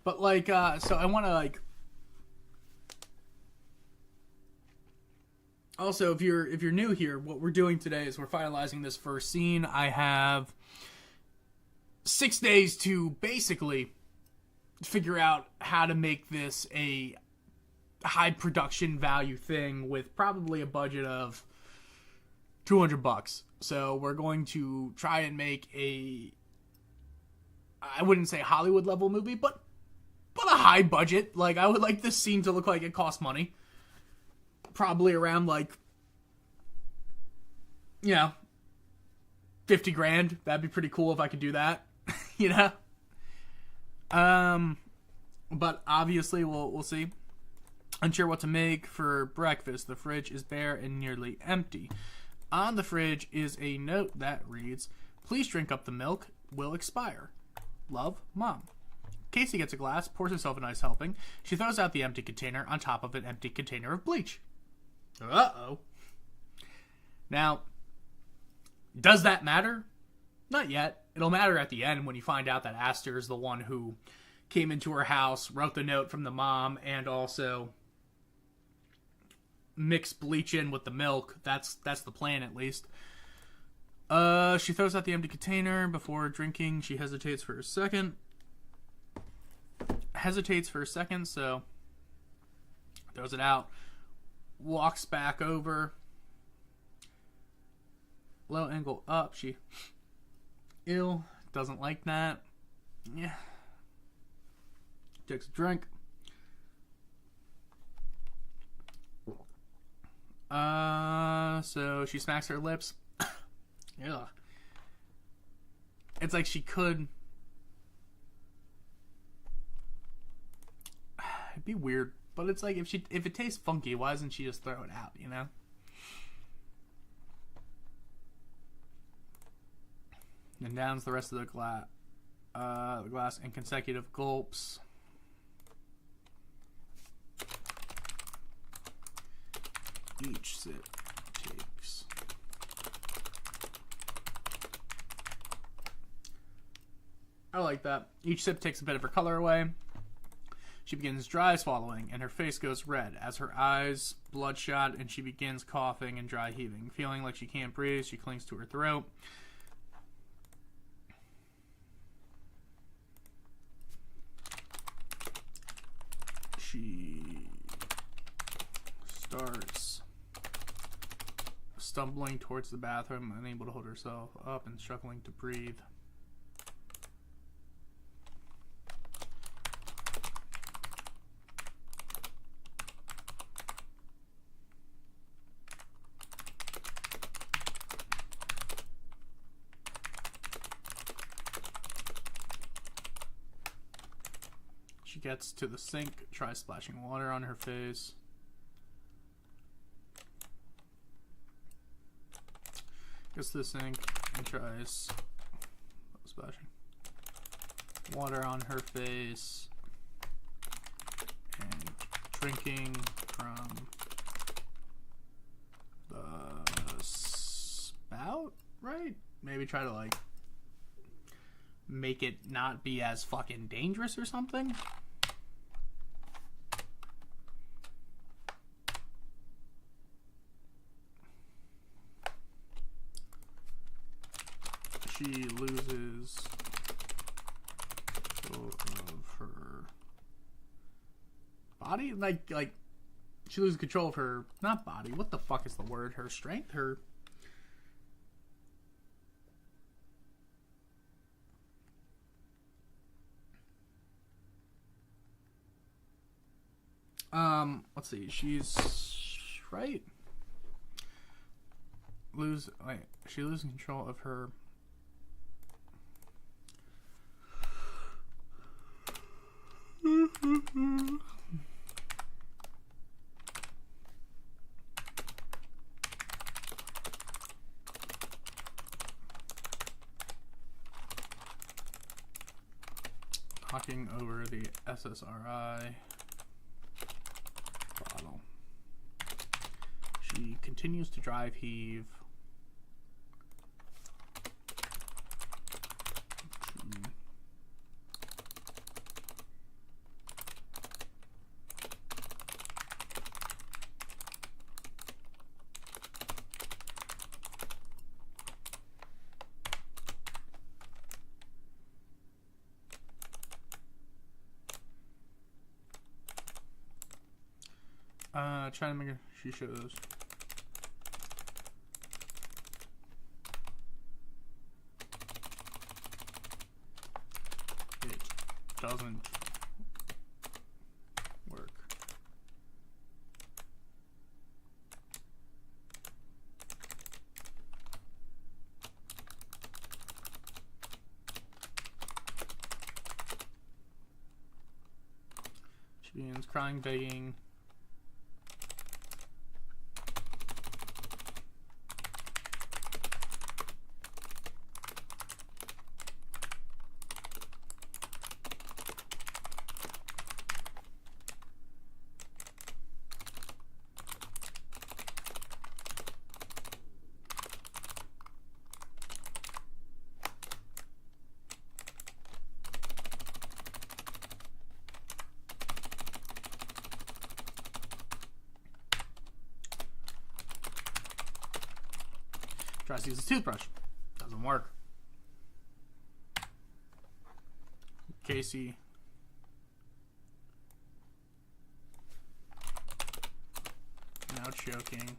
But like, so I want to like. Also, if you're new here, what we're doing today is we're finalizing this first scene. I have 6 days to basically figure out how to make this a high production value thing with probably a budget of $200. So we're going to try and make a, I wouldn't say Hollywood level movie, but a high budget. Like, I would like this scene to look like it costs money. Probably around, like, you know, 50 grand. That'd be pretty cool if I could do that. You know? But obviously we'll see. Unsure what to make for breakfast. The fridge is bare and nearly empty. On the fridge is a note that reads, "Please drink up the milk, will expire. Love, Mom." Casey gets a glass, pours herself a nice helping. She throws out the empty container on top of an empty container of bleach. Uh-oh. Now, does that matter? Not yet. It'll matter at the end when you find out that Aster is the one who came into her house, wrote the note from the mom, and also mixed bleach in with the milk. That's the plan, at least. She throws out the empty container before drinking. She hesitates for a second. So throws it out. Walks back over. Low angle up. She doesn't like that. Yeah. Takes a drink. So she smacks her lips. Yeah. It's like she could. It'd be weird, but it's like if it tastes funky, why doesn't she just throw it out, you know? And downs the rest of the glass in consecutive gulps. Each sip takes. I like that. Each sip takes a bit of her color away. She begins dry swallowing, and her face goes red as her eyes bloodshot, and she begins coughing and dry heaving. Feeling like she can't breathe, she clings to her throat. She starts stumbling towards the bathroom, unable to hold herself up and struggling to breathe. She gets to the sink, tries splashing water on her face. Gets to the sink and tries splashing water on her face and drinking from the spout, right? Maybe try to like make it not be as fucking dangerous or something. she loses control of her body, like she loses control of her, not body, what the fuck is the word, her strength, her let's see, she's right, she loses control of her knocking over the SSRI bottle. She continues to drive heave trying to make her, she shows it doesn't work. She begins crying, begging. Tries to use a toothbrush. Doesn't work. Casey now choking.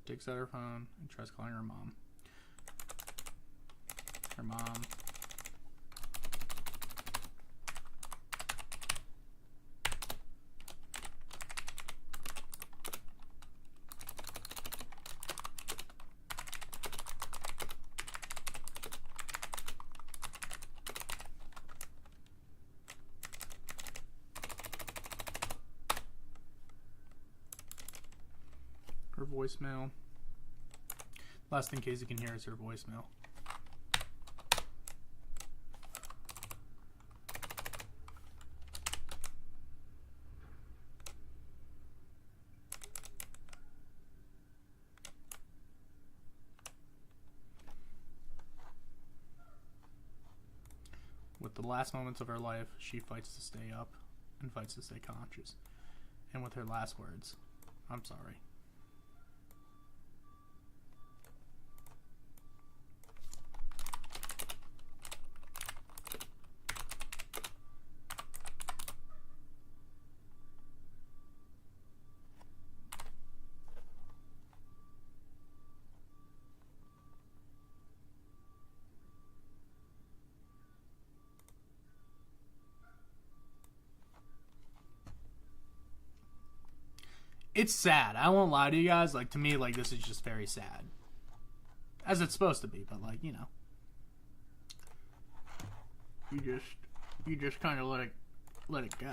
Takes out her phone and tries calling her mom. Her mom. Her voicemail. Last thing Casey can hear is her voicemail. With the last moments of her life, she fights to stay up and fights to stay conscious. And with her last words, I'm sorry. It's sad. I won't lie to you guys. Like, to me, like, this is just very sad. As it's supposed to be, but, like, you know. You just kind of let it go.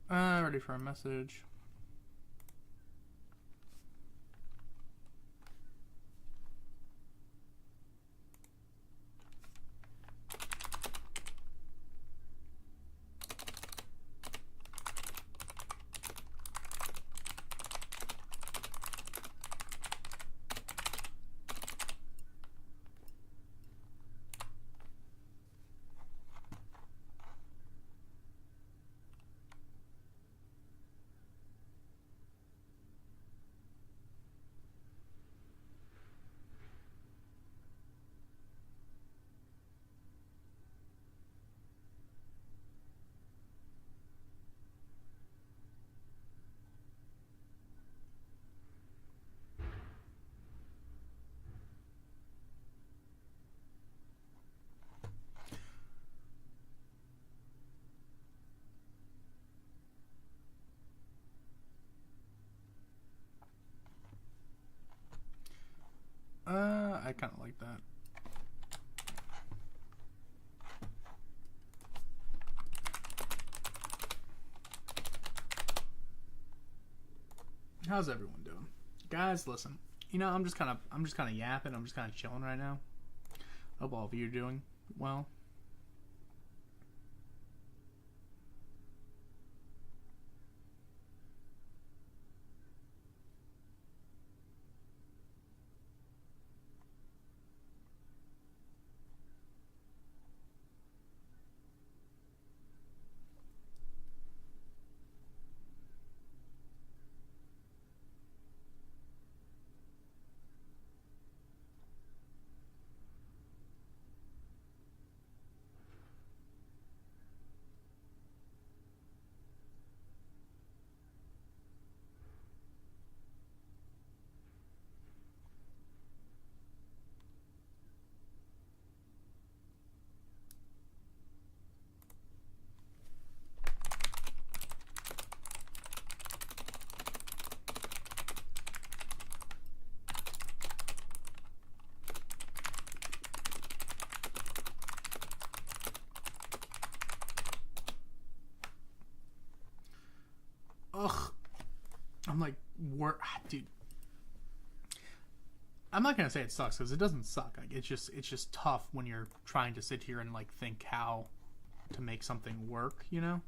Ready for a message. I kind of like that. How's everyone doing? Guys, listen. You know, I'm just kind of yapping. I'm just kind of chilling right now. Hope all of you are doing well. Ugh. I'm like, dude. I'm not gonna say it sucks because it doesn't suck. Like, it's just tough when you're trying to sit here and like think how to make something work. You know.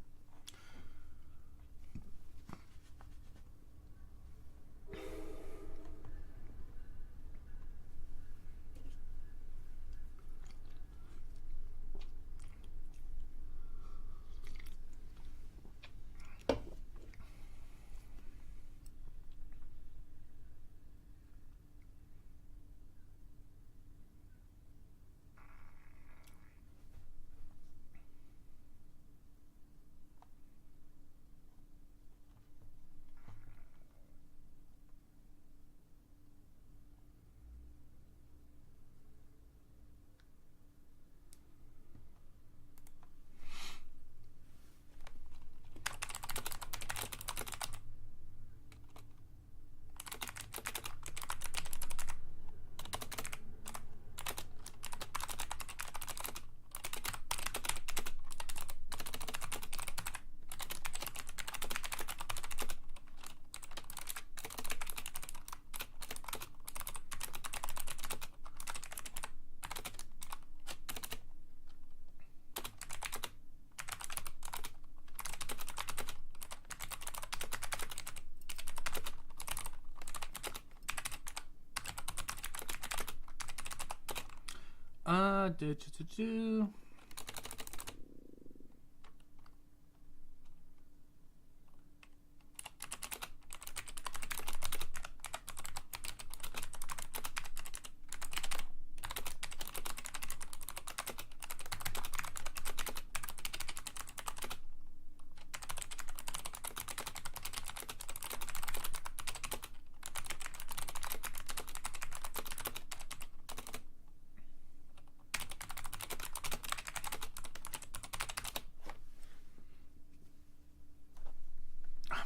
Do.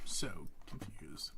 So confused.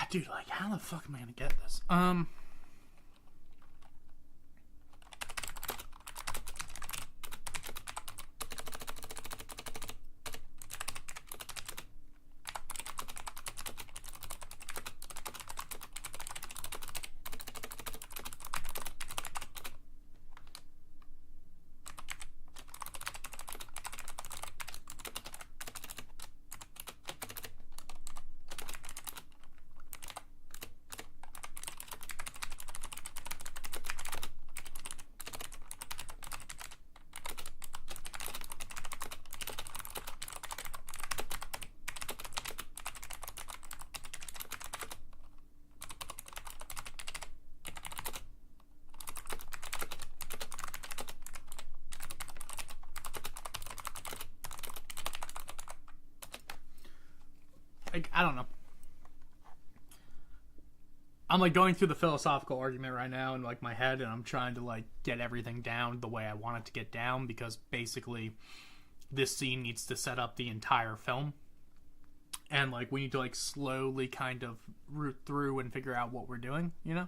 dude, like, how the fuck am I gonna get this? Like, I don't know. I'm like going through the philosophical argument right now in like my head, and I'm trying to like get everything down the way I want it to get down, because basically this scene needs to set up the entire film, and like we need to like slowly kind of root through and figure out what we're doing, you know?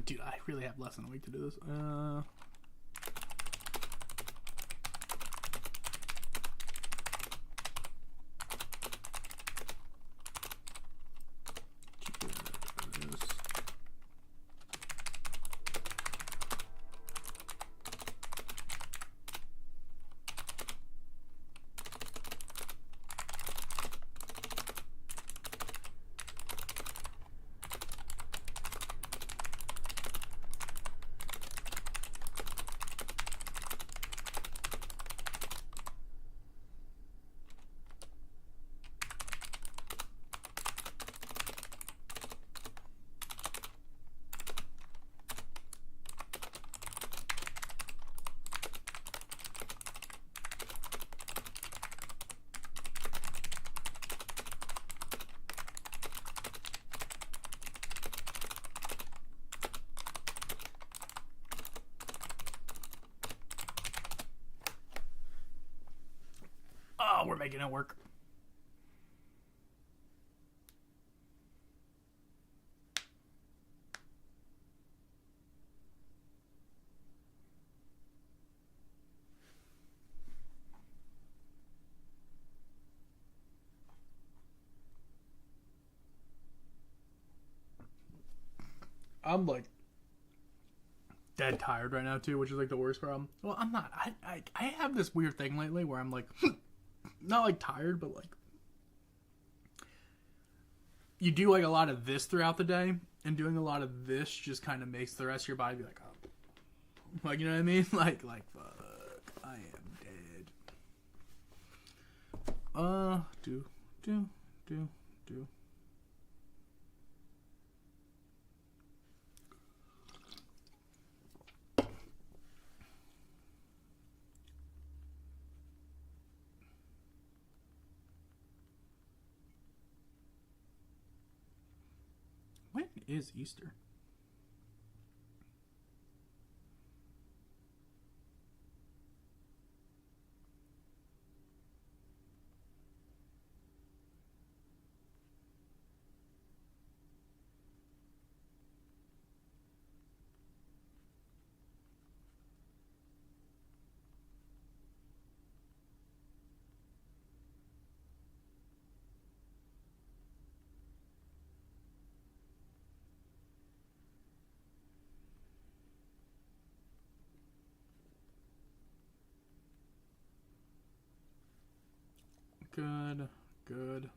Dude, I really have less than a week to do this. Oh, we're making it work. I'm like dead tired right now too, which is like the worst problem. Well, I'm not. I have this weird thing lately where I'm like not like tired, but like you do like a lot of this throughout the day, and doing a lot of this just kind of makes the rest of your body be like, oh, like, you know what I mean? Like fuck, I am dead. Do. When is Easter? Good, good.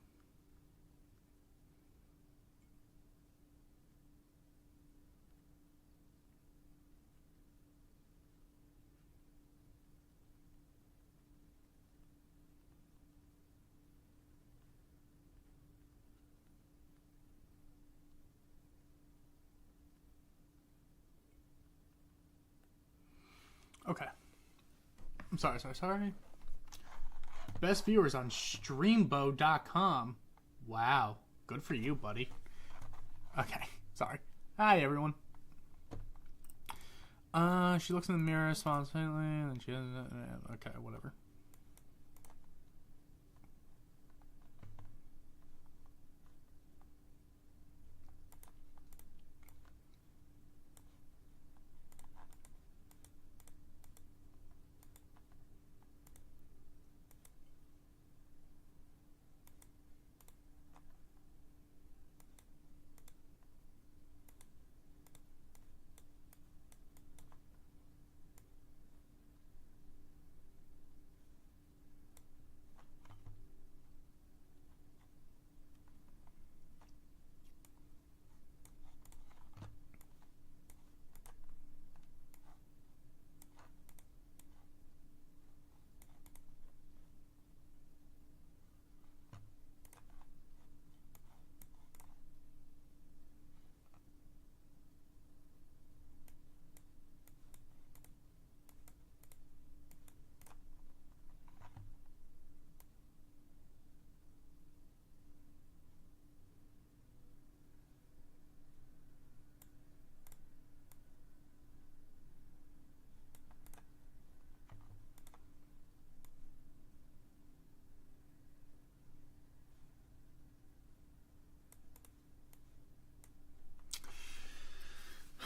Okay. I'm sorry. Best viewers on streambo.com. Wow. Good for you, buddy. Okay. Sorry. Hi, everyone. She looks in the mirror, smiles faintly, and she doesn't. Okay, whatever.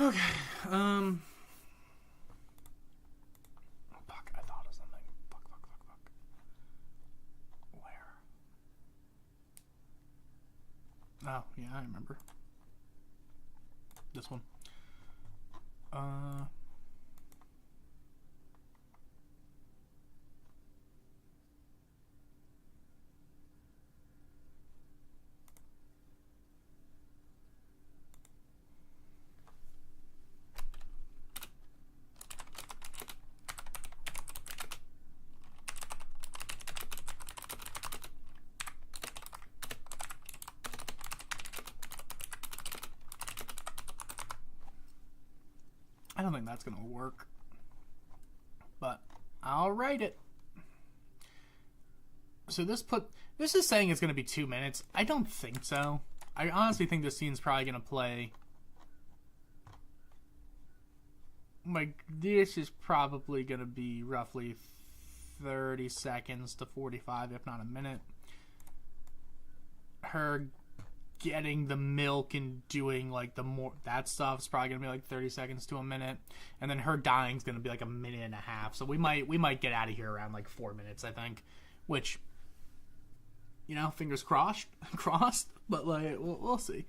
Okay. Fuck, I thought of something. Fuck. Where? Oh, yeah, I remember. This one. I don't think that's gonna work, but I'll write it. So this is saying it's gonna be 2 minutes. I don't think so. I honestly think this scene's probably gonna play. Like, this is probably gonna be roughly 30 seconds to 45, if not a minute. Her getting the milk and doing like that stuff is probably gonna be like 30 seconds to a minute, and then her dying's gonna be like a minute and a half. So we might get out of here around like 4 minutes, I think, which, you know, fingers crossed, but like we'll see.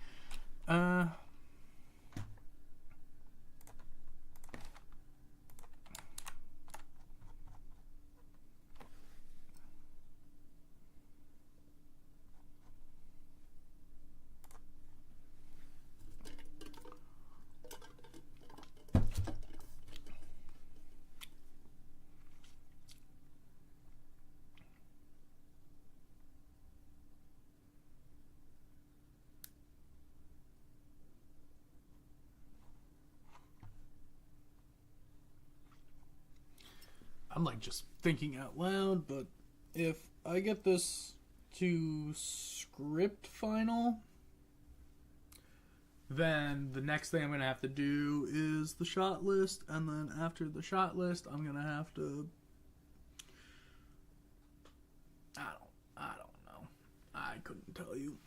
I'm like just thinking out loud, but if I get this to script final, then the next thing I'm gonna have to do is the shot list, and then after the shot list, I'm gonna have to. I don't know. I couldn't tell you.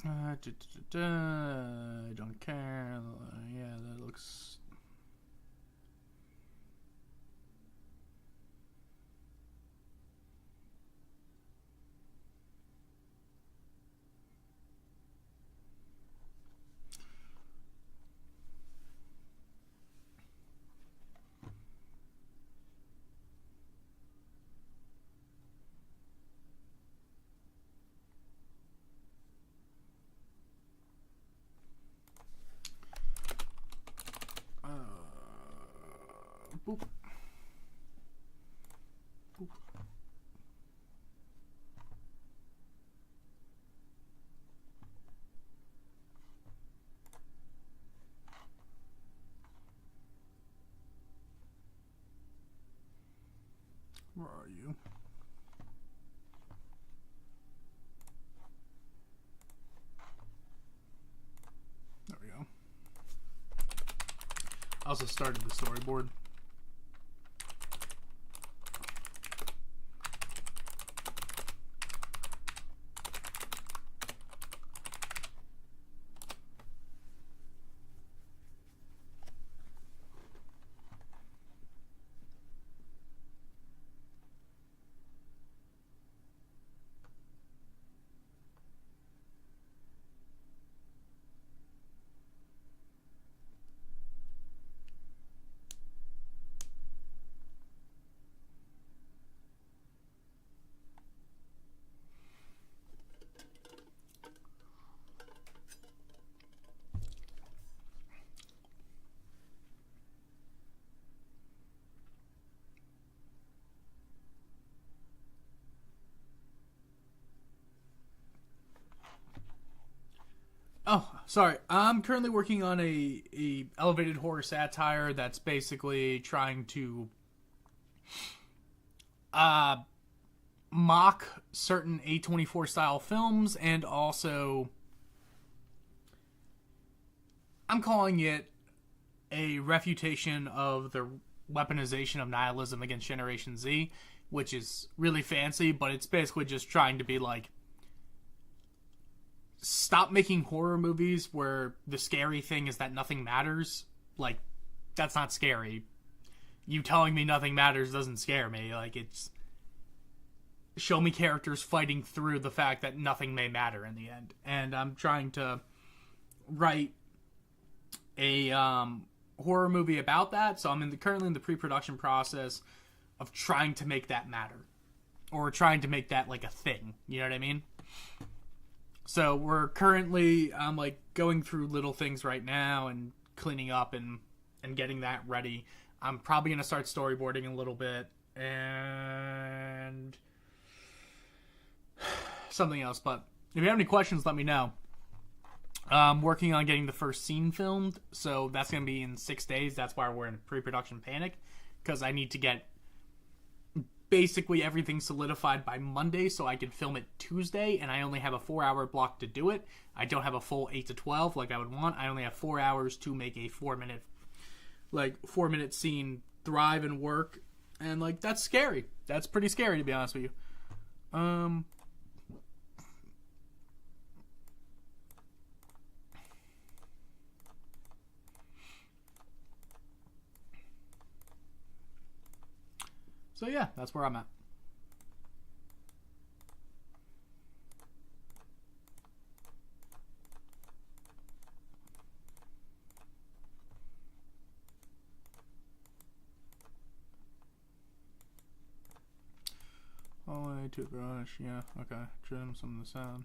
I don't care. Yeah, that looks. Boop. Boop. Where are you? There we go. I also started the storyboard. Oh, sorry. I'm currently working on a elevated horror satire that's basically trying to mock certain A24 style films, and also I'm calling it a refutation of the weaponization of nihilism against Generation Z, which is really fancy, but it's basically just trying to be like, stop making horror movies where the scary thing is that nothing matters. Like, that's not scary. You telling me nothing matters doesn't scare me. Like, it's... show me characters fighting through the fact that nothing may matter in the end. And I'm trying to write a horror movie about that, so I'm currently in the pre-production process of trying to make that matter. Or trying to make that, like, a thing. You know what I mean? So we're currently like going through little things right now and cleaning up and getting that ready. I'm probably going to start storyboarding a little bit and something else. But if you have any questions, let me know. I'm working on getting the first scene filmed, so that's going to be in 6 days. That's why we're in pre-production panic, because I need to get basically everything solidified by Monday so I can film it Tuesday, and I only have a 4-hour block to do it. I don't have a full 8 to 12 like I would want. I only have 4 hours to make a 4-minute scene thrive and work, and like, that's scary. That's pretty scary, to be honest with you. So yeah, that's where I'm at. All the way to the brush, yeah, okay. Trim some of the sound.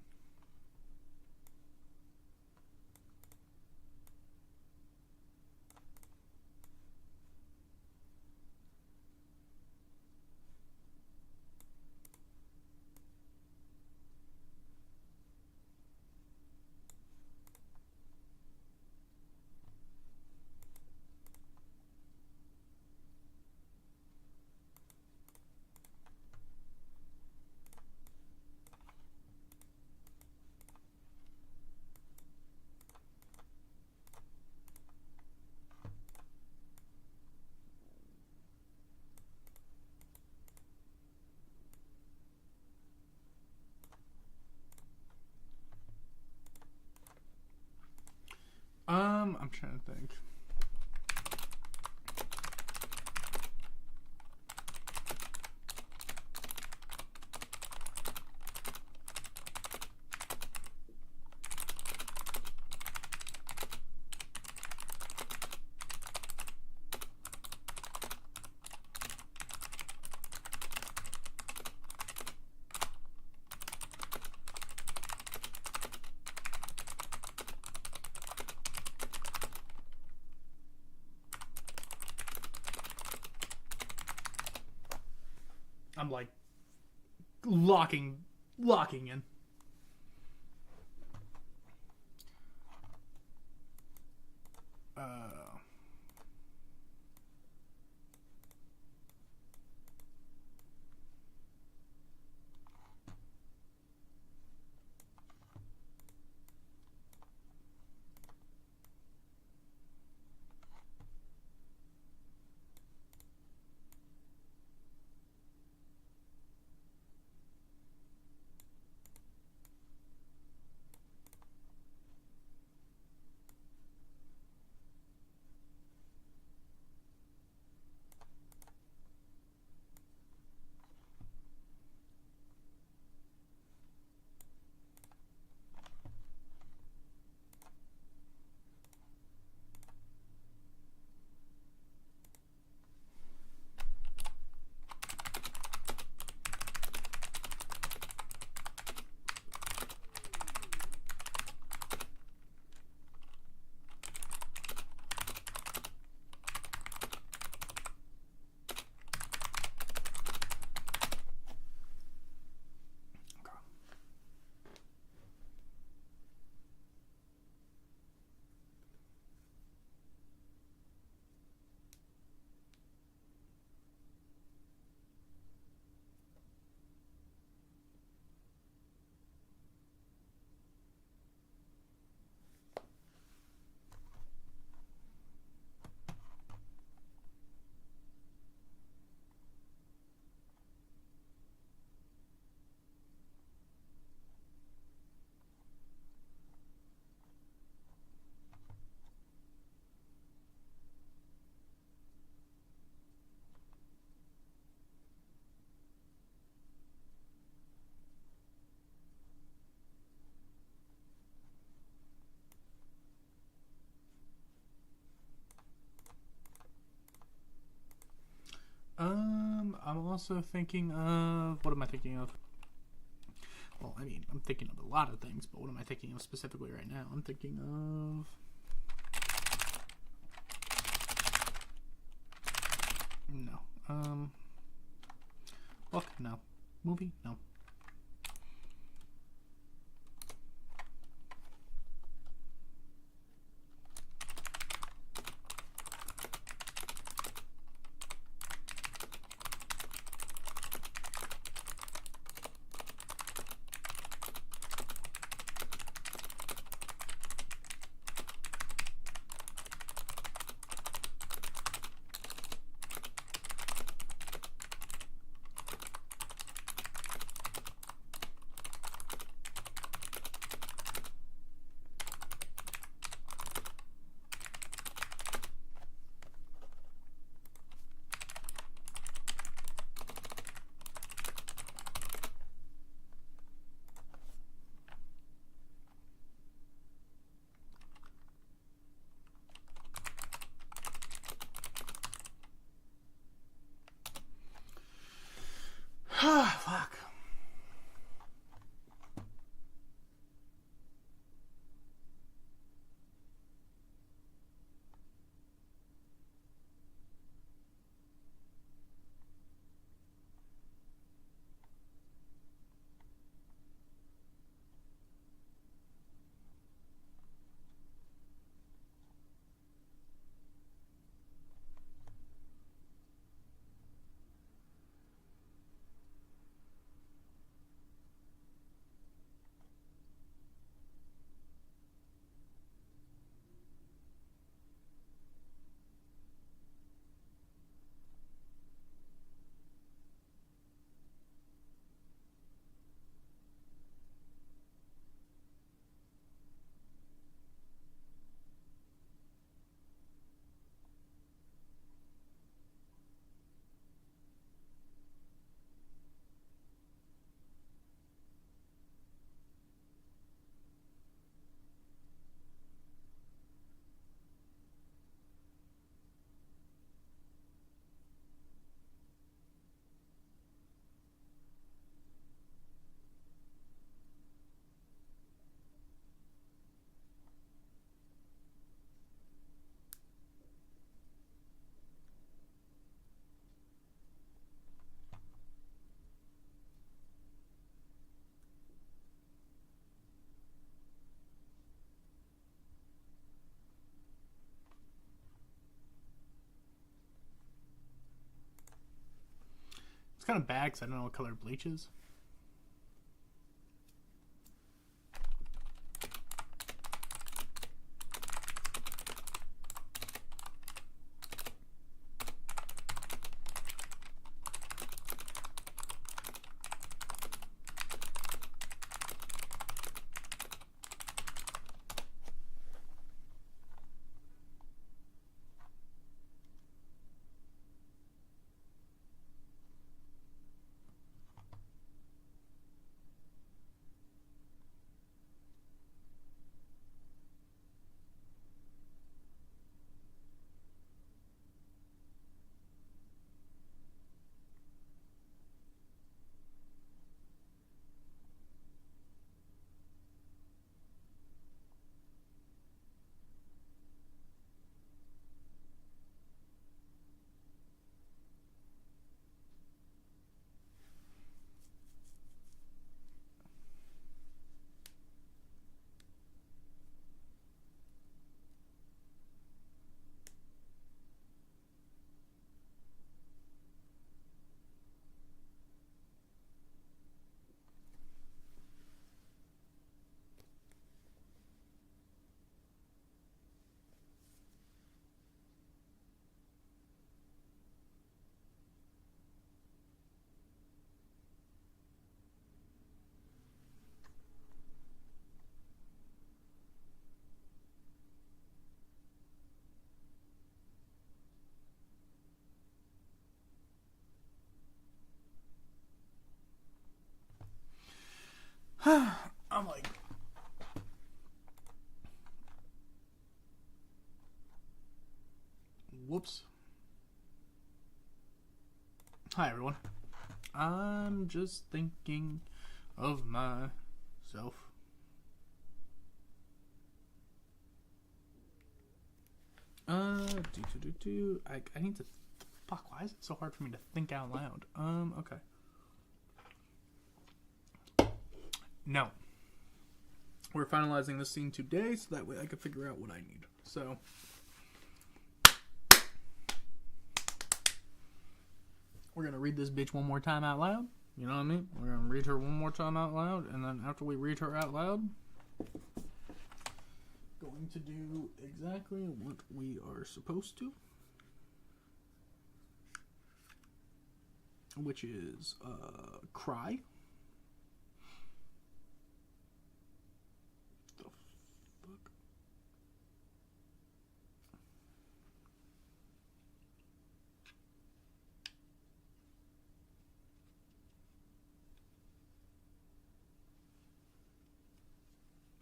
I'm trying to think. I'm like locking in. I'm also thinking of, what am I thinking of? Well, I mean, I'm thinking of a lot of things, but what am I thinking of specifically right now? I'm thinking of... No. Book? No. Movie? No. Fuck. It's kind of bad because I don't know what color bleach is. I'm like, whoops. Hi everyone. I'm just thinking of myself. I need to. Fuck. Why is it so hard for me to think out loud? Okay. No. We're finalizing this scene today, so that way I can figure out what I need. So, we're going to read this bitch one more time out loud. You know what I mean? We're going to read her one more time out loud, and then after we read her out loud, going to do exactly what we are supposed to, which is cry.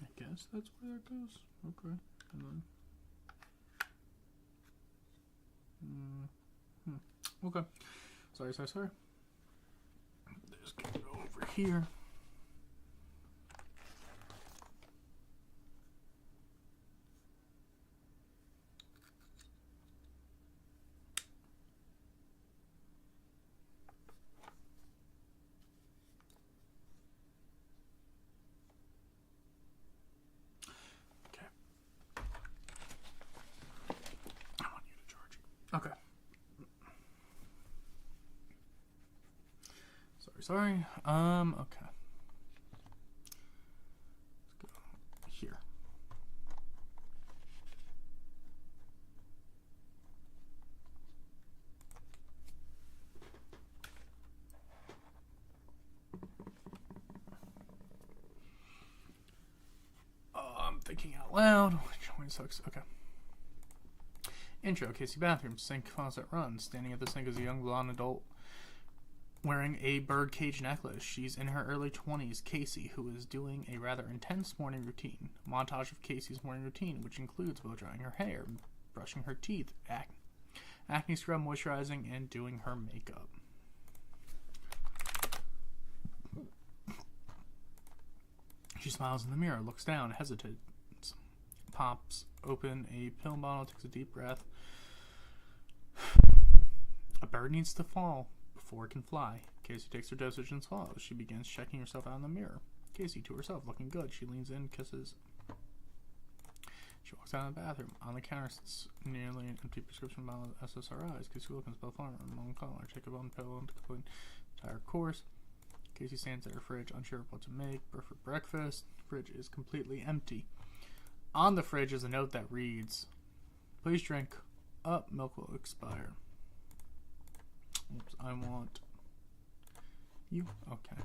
I guess that's where that goes. Okay. And then. Okay. Sorry. Just gonna go over here. Okay. Sorry. Okay. Let's go here. I'm thinking out loud, which always sucks. Okay. Intro, Casey bathroom, sink, faucet, run. Standing at the sink is a young blonde adult wearing a birdcage necklace. She's in her early 20s, Casey, who is doing a rather intense morning routine. Montage of Casey's morning routine, which includes blow drying her hair, brushing her teeth, acne scrub, moisturizing, and doing her makeup. She smiles in the mirror, looks down, hesitates, pops open a pill bottle, takes a deep breath. A bird needs to fall before it can fly. Casey takes her dosage and swallows. She begins checking herself out in the mirror. Casey, to herself, looking good. She leans in, kisses. She walks out of the bathroom. On the counter sits nearly an empty prescription bottle of SSRIs. Casey Wilkins, Bell Farmer, Long Collar. Take a bone pill and complete entire course. Casey stands at her fridge, unsure of what to make. For breakfast, fridge is completely empty. On the fridge is a note that reads, "Please drink up, milk will expire." Oops, I want you. Okay.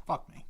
Fuck me.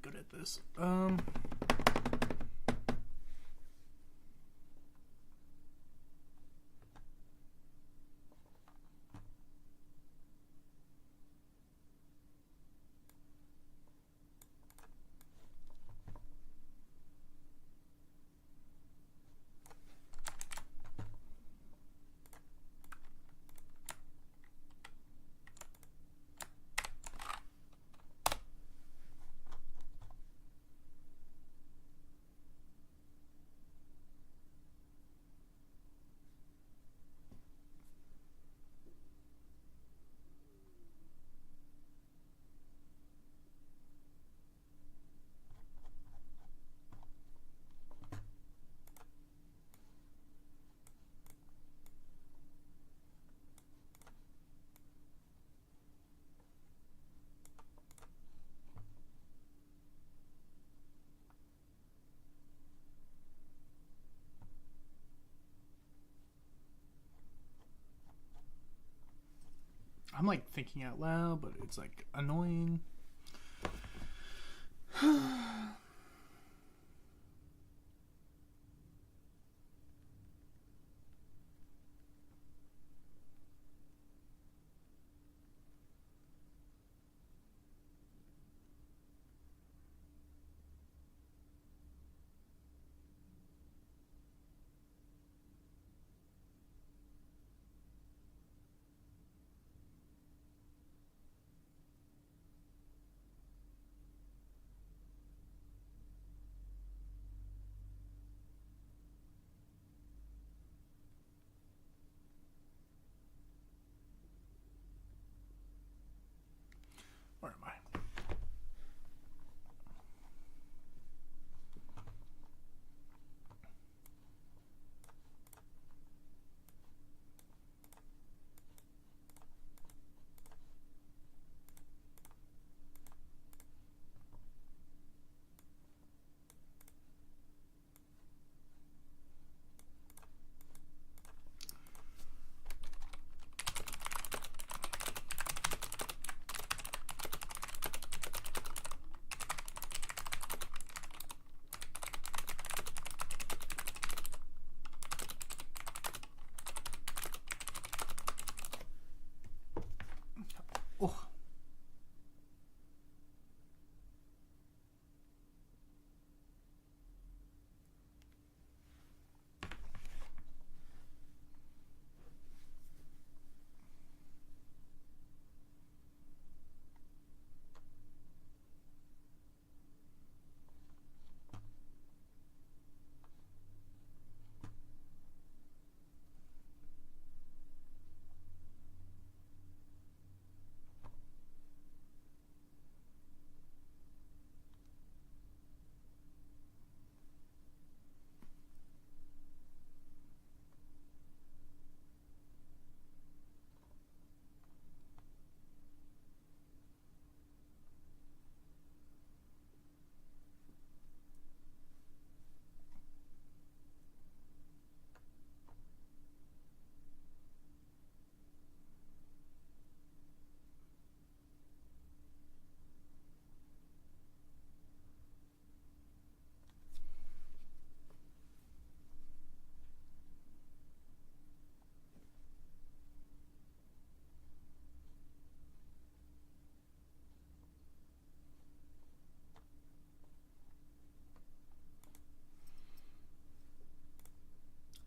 Good at this. I'm like thinking out loud, but it's like annoying. Where am I? Oh.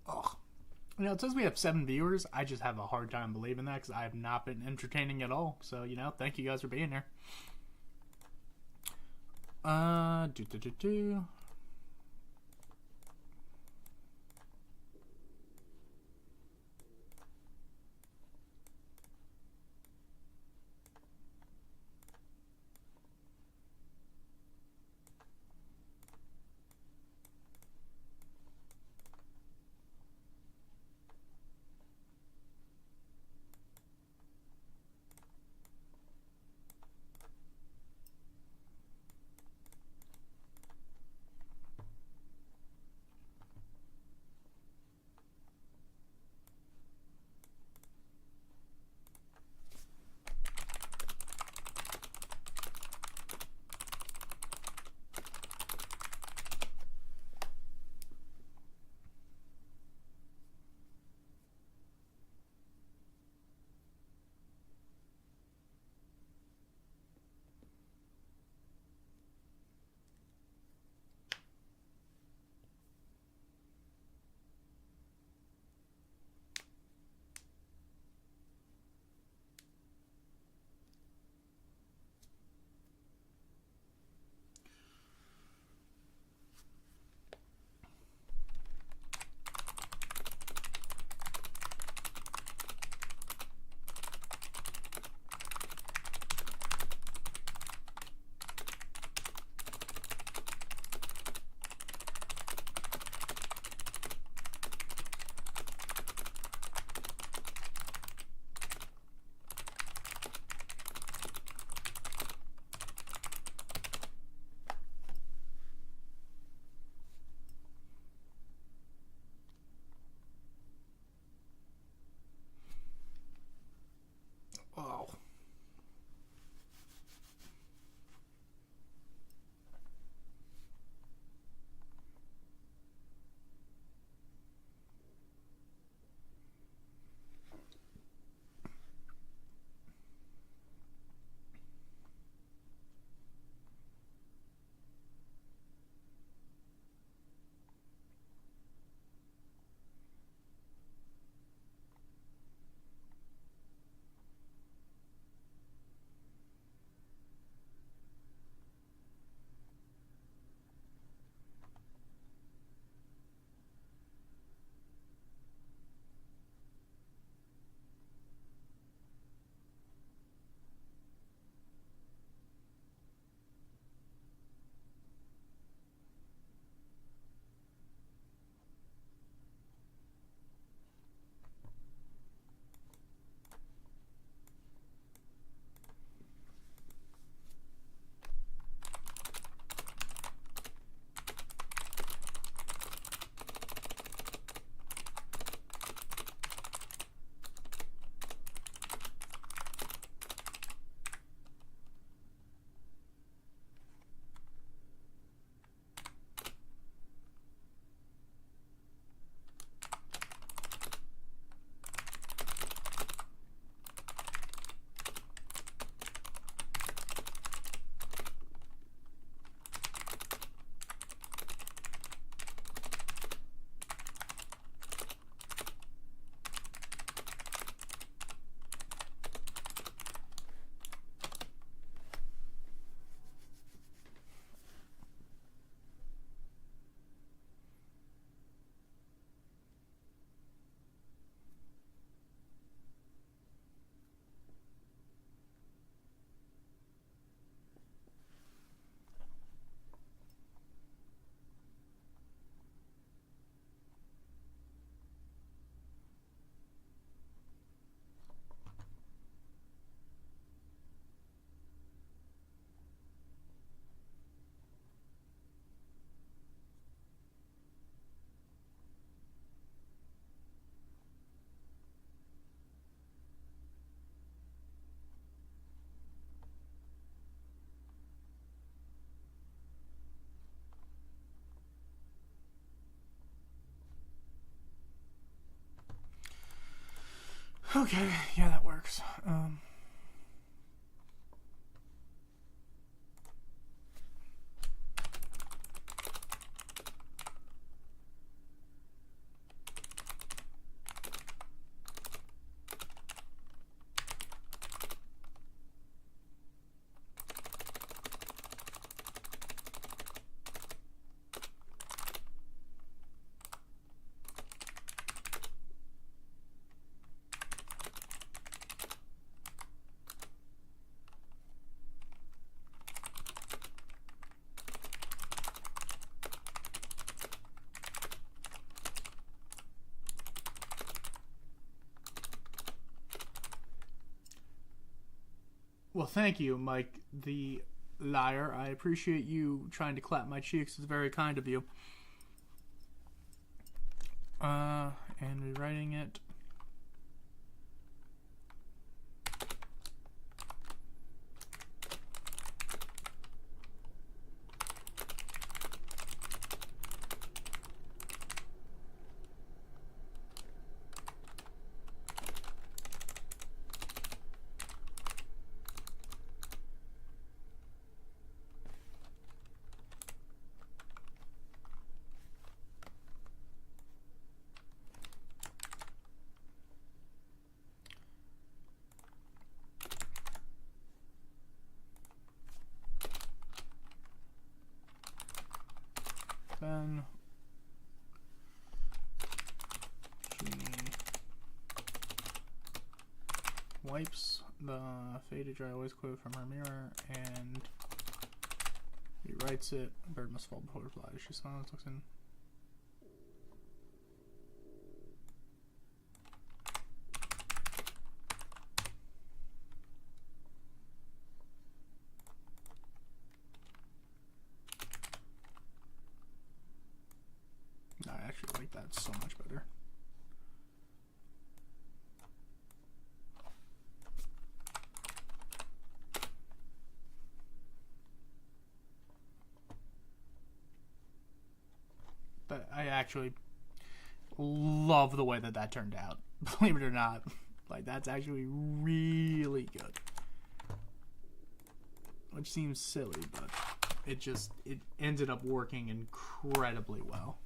Oh. You know, it says we have 7 viewers. I just have a hard time believing that because I have not been entertaining at all. So, you know, thank you guys for being here. Do. Okay, yeah, that works. Well, thank you, Mike the liar. I appreciate you trying to clap my cheeks. It's very kind of you. And rewriting it. Then she wipes the faded dry always quote from her mirror and rewrites it. A bird must fall before it flies. She smiles, looks in. I actually like that so much better. But I actually love the way that that turned out. Believe it or not, like that's actually really good. Which seems silly, but it ended up working incredibly well.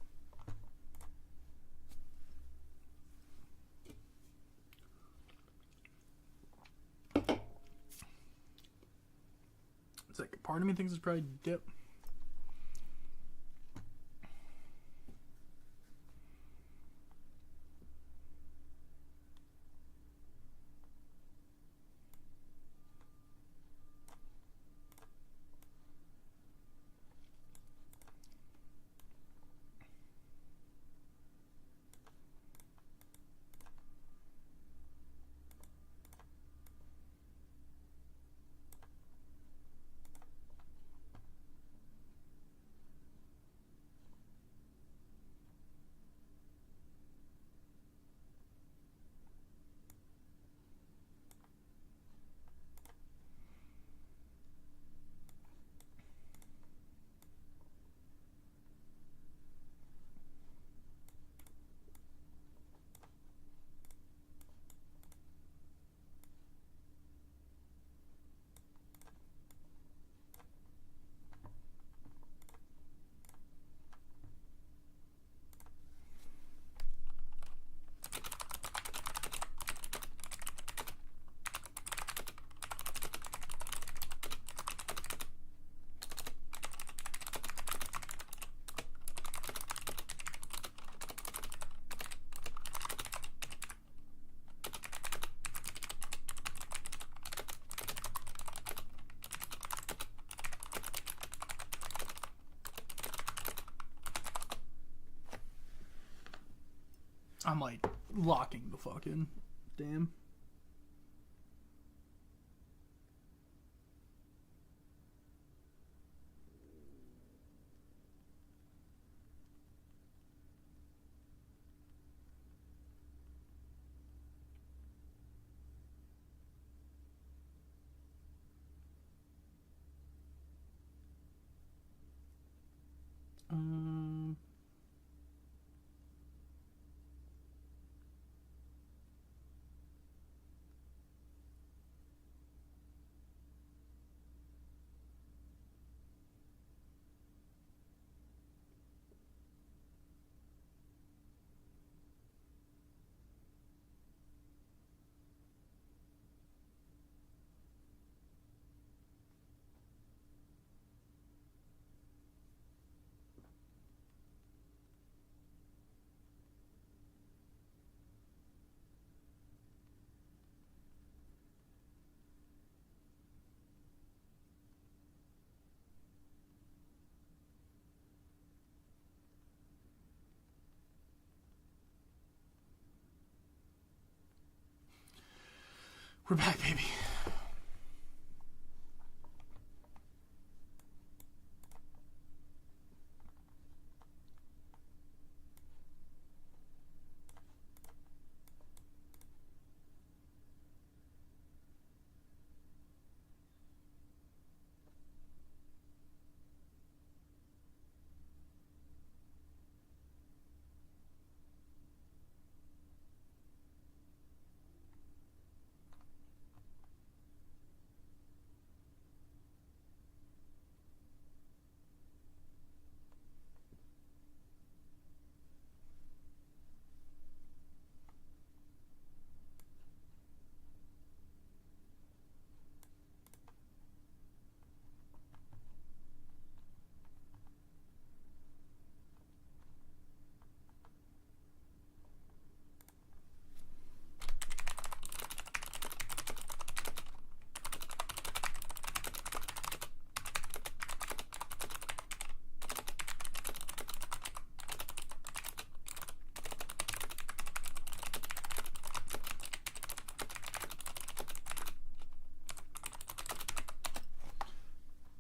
It's like part of me thinks it's probably dip. I'm like locking the fucking damn. Um, We're back, baby.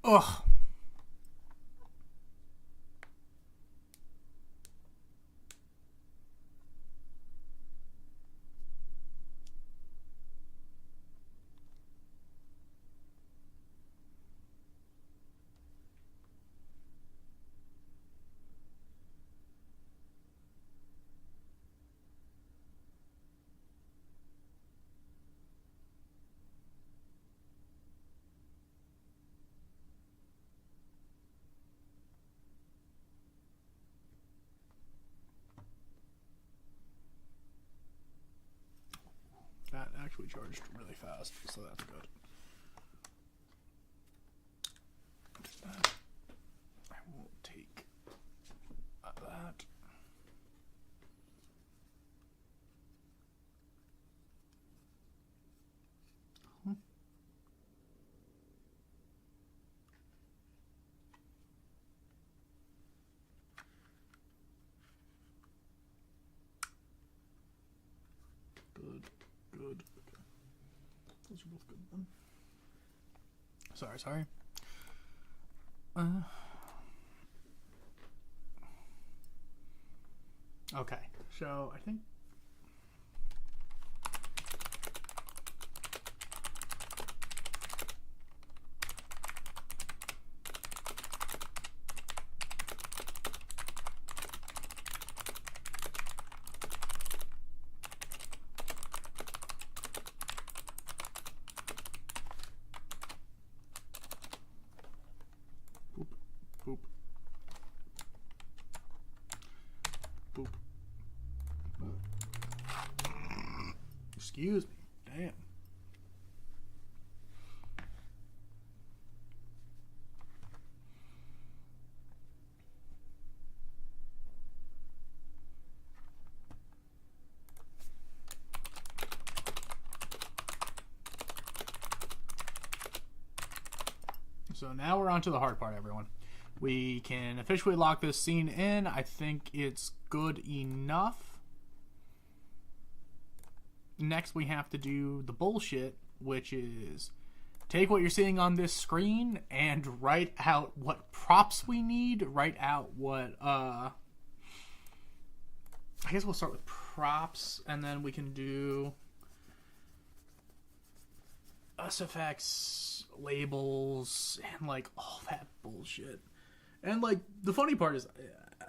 Ugh. That actually charged really fast, so that's good. I will take that. Good. Okay. Those are both good then. Sorry. Okay, so I think boop. Excuse me. Damn. So now we're on to the hard part, everyone. We can officially lock this scene in. I think it's good enough. Next, we have to do the bullshit, which is take what you're seeing on this screen and write out what props we need. Write out what, I guess we'll start with props, and then we can do SFX, labels, and, like, all that bullshit. And, like, the funny part is,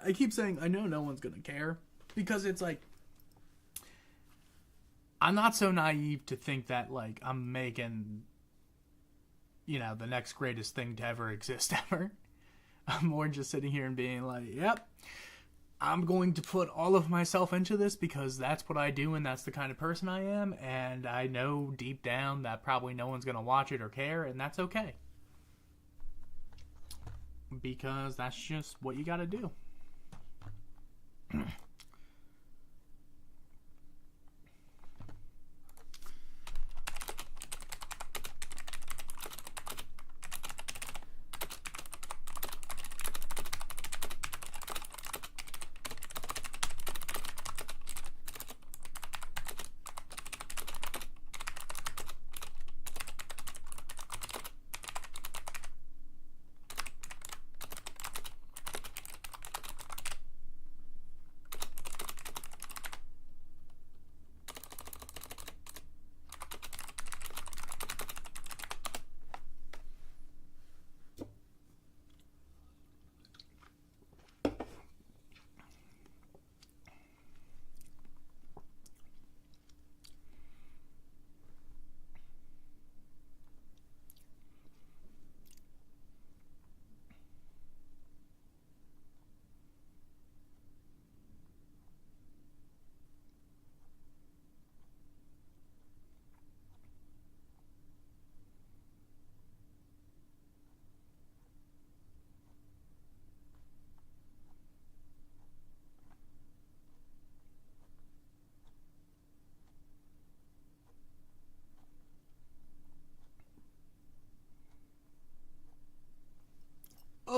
I keep saying I know no one's gonna care, because it's, like, I'm not so naive to think that, like, I'm making, you know, the next greatest thing to ever exist ever. I'm more just sitting here and being like, yep, I'm going to put all of myself into this because that's what I do and that's the kind of person I am. And I know deep down that probably no one's going to watch it or care, and that's okay. Because that's just what you got to do.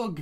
Ugh.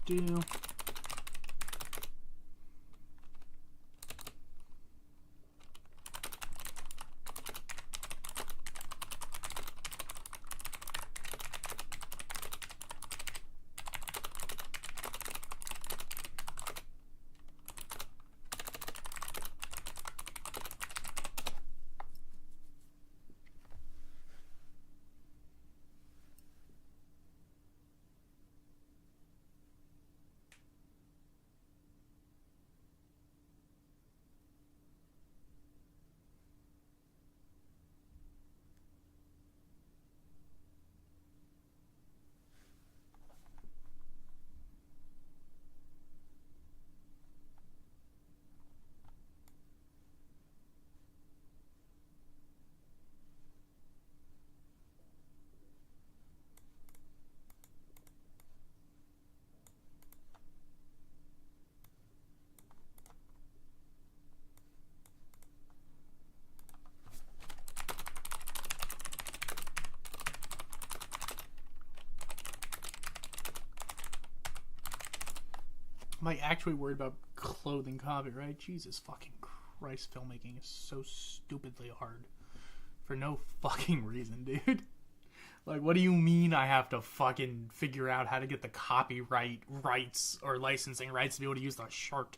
Do. I'm like actually worried about clothing copyright. Jesus fucking Christ, filmmaking is so stupidly hard. For no fucking reason, dude. Like, what do you mean I have to fucking figure out how to get the copyright rights or licensing rights to be able to use the shirt?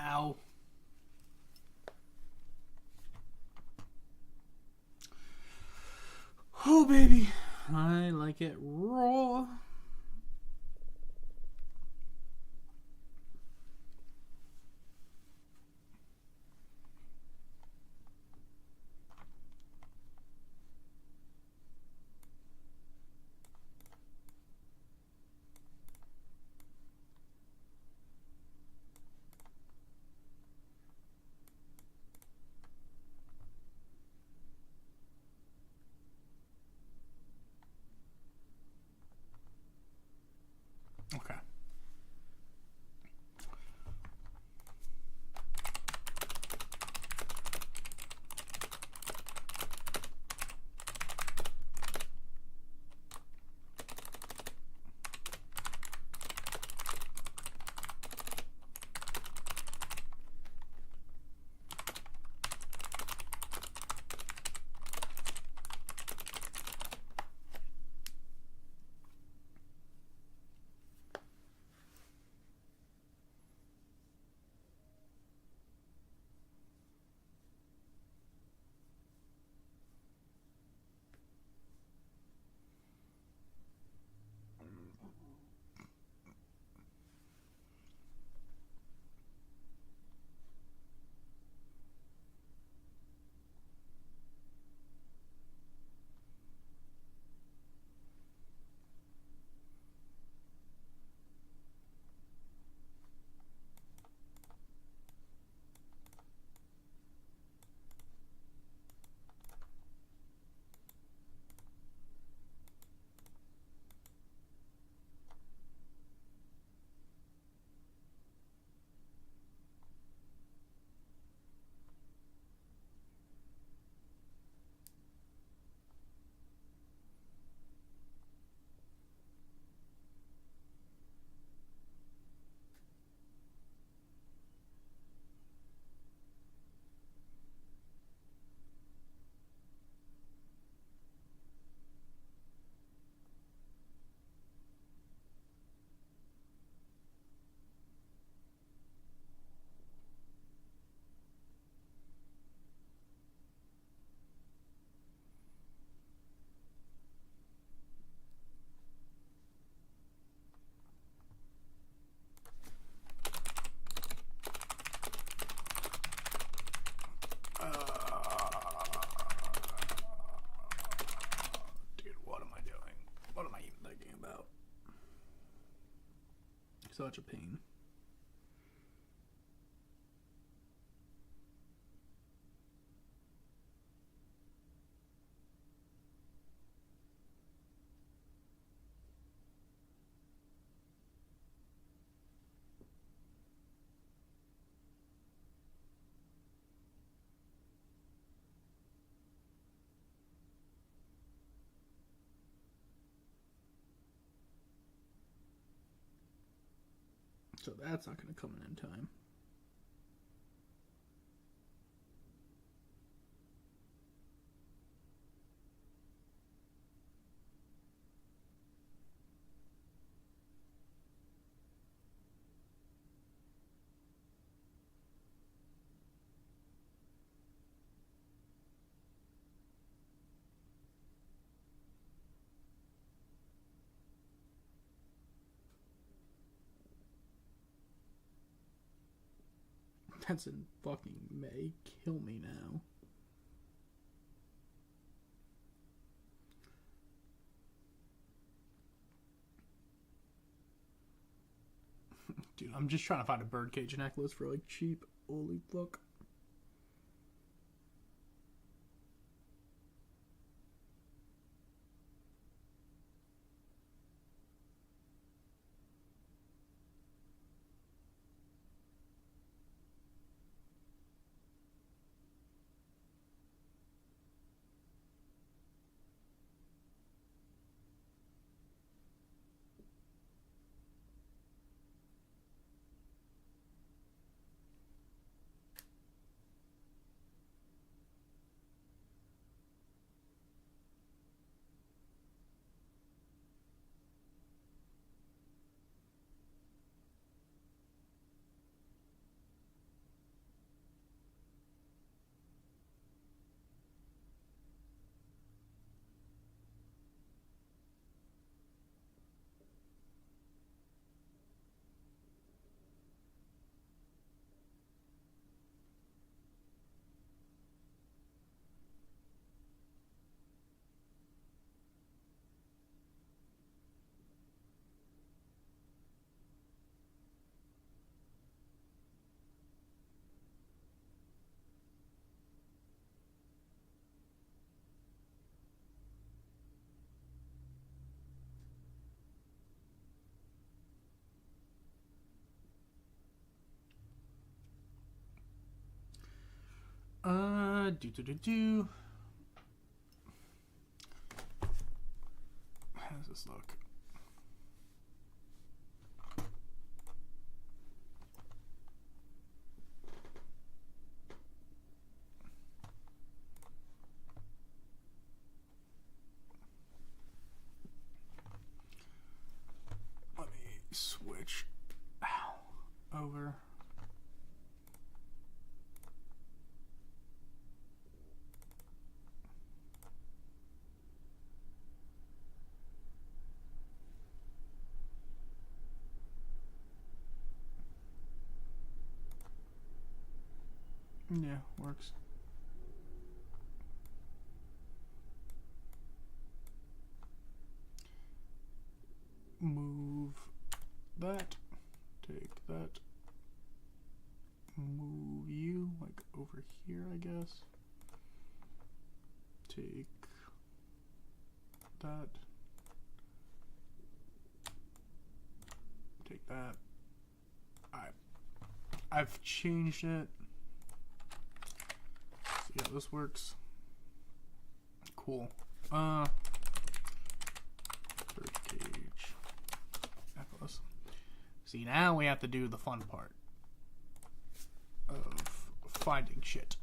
Ow. Oh, baby. I like it raw. Okay. Such a pain. So that's not going to come in time. That's in fucking May. Kill me now. Dude, I'm just trying to find a birdcage necklace for like cheap. Holy fuck. Do. How does this look? Let me switch over. Yeah, works. Move that. Take that. Move you, like over here, I guess. Take that. Take that. I've changed it. See how this works. Cool. Birdcage necklace. See, now we have to do the fun part of finding shit.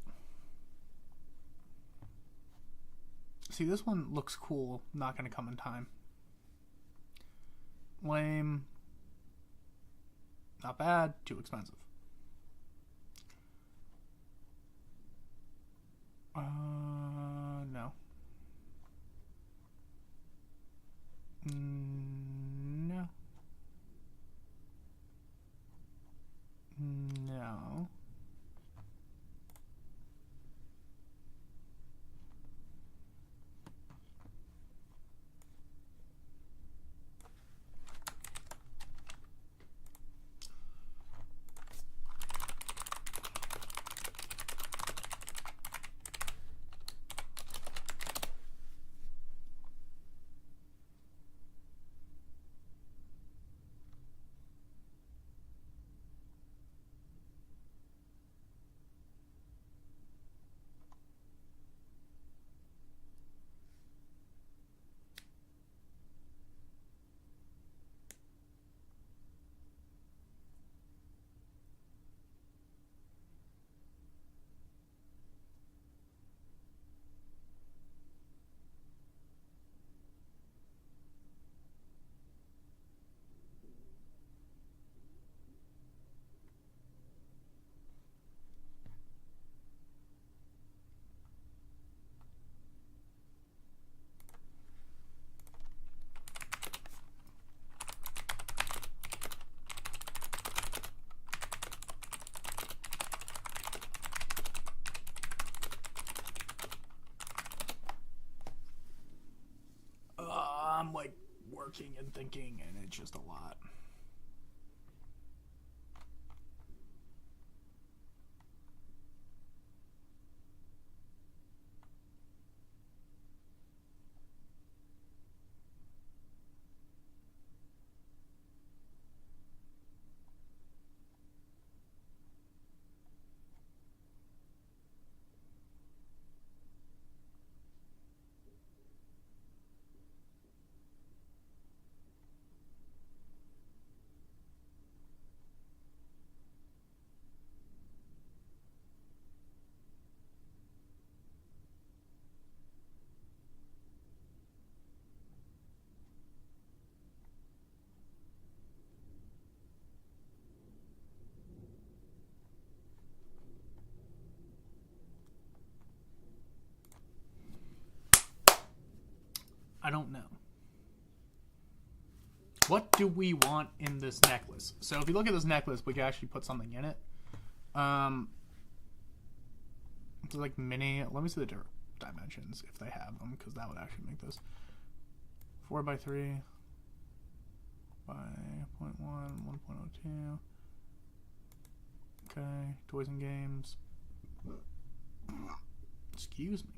See, this one looks cool. Not gonna come in time. Lame. Not bad. Too expensive. No. No. No. I'm like working and thinking, and it's just a lot. I don't know. What do we want in this necklace? So if you look at this necklace, we can actually put something in it. It's like mini. Let me see the dimensions if they have them, because that would actually make this 4x3 by 0.1, 1.02. Okay, toys and games. Excuse me.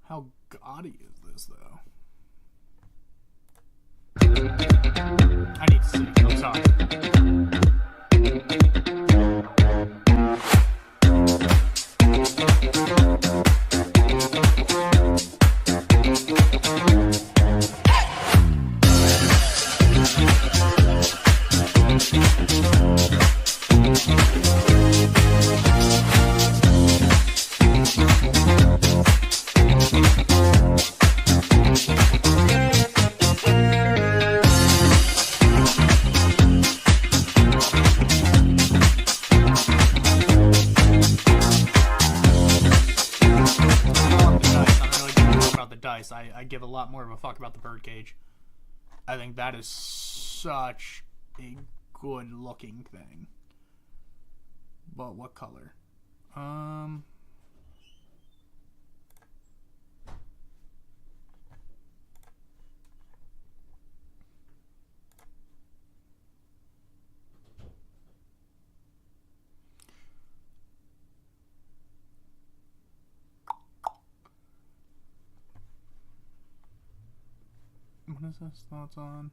How gaudy is this, though? I need to see. I'm sorry. I give a lot more of a fuck about the birdcage. I think that is such a good looking thing. But what color? What is this? Thoughts on?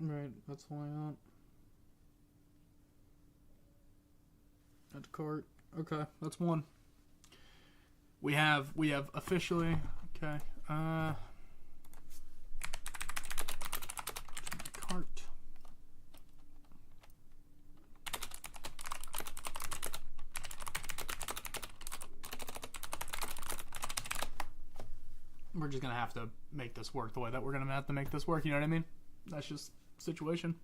Right, that's why not. Add to cart. Okay, that's one. We have officially, okay, cart. We're just gonna have to make this work the way that we're gonna have to make this work, you know what I mean? That's just situation.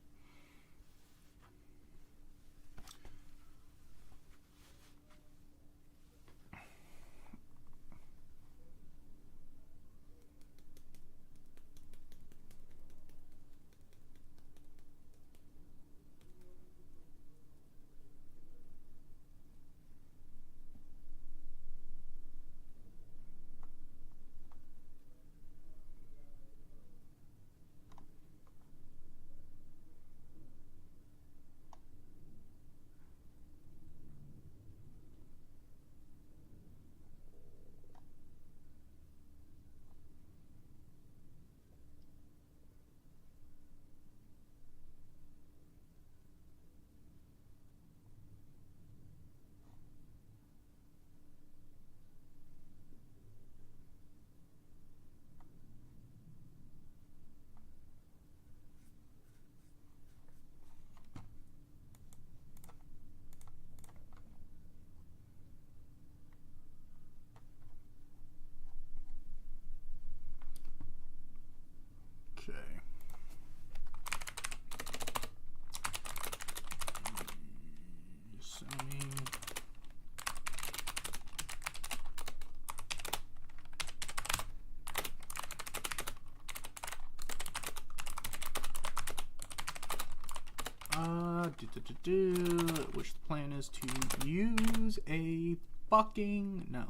Which the plan is to use a fucking no.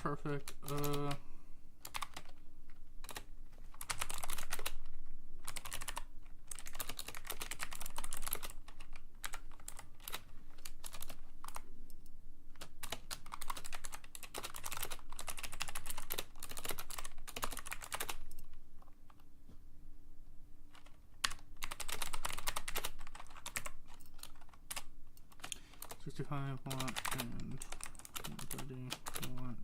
Perfect. $65 want and $30 want.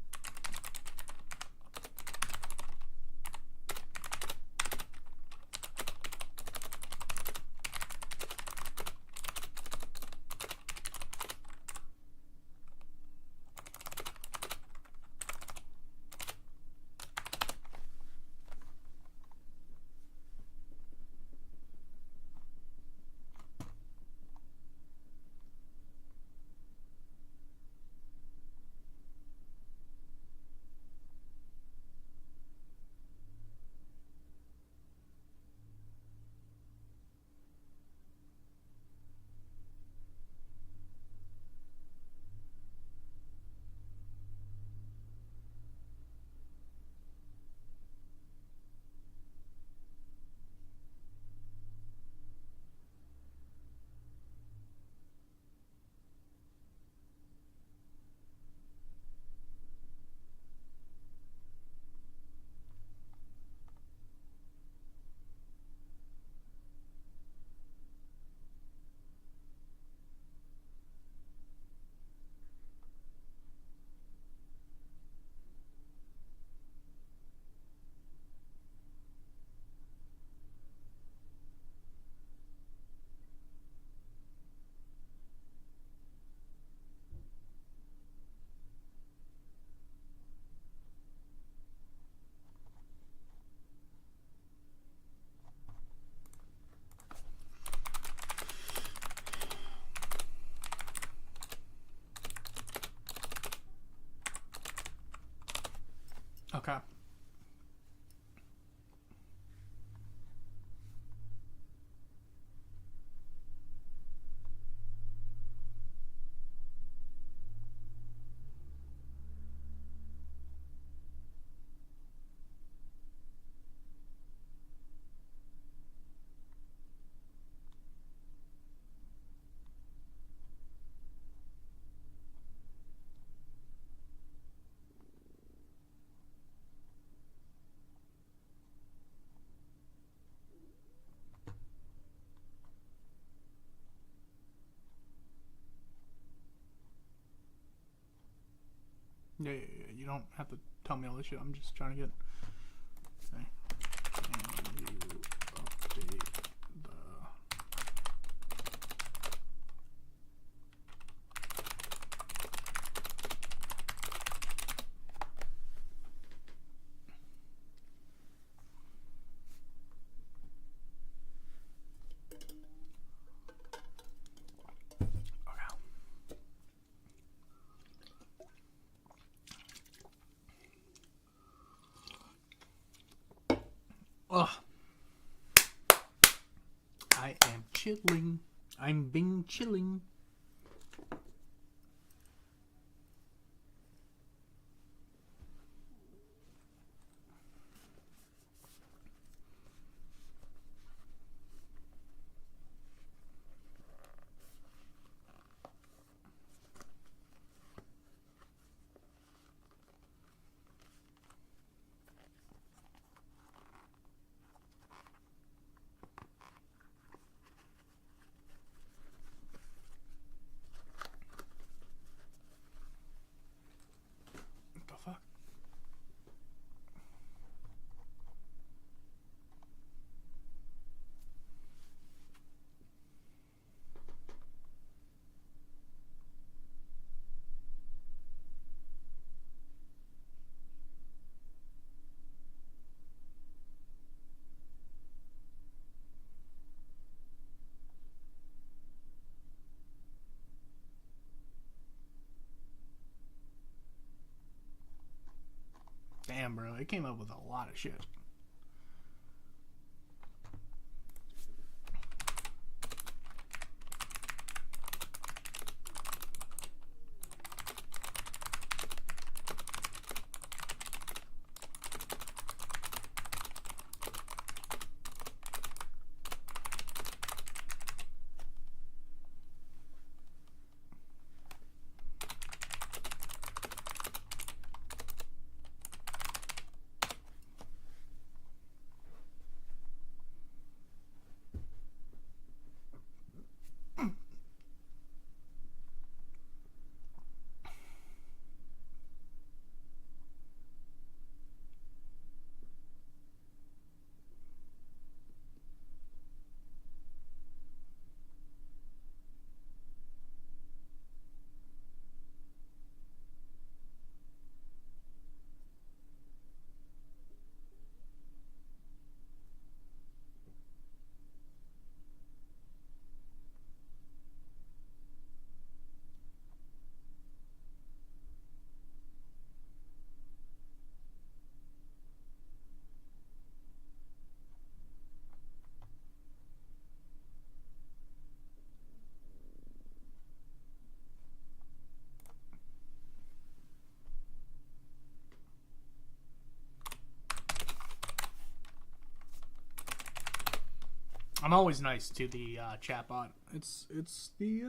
Okay. Yeah. You don't have to tell me all this shit. I'm just trying to get. Okay. Can you update the. Ugh. I am chilling. I'm being chilling. damn, bro. It came up with a lot of shit. I'm always nice to the chatbot. It's the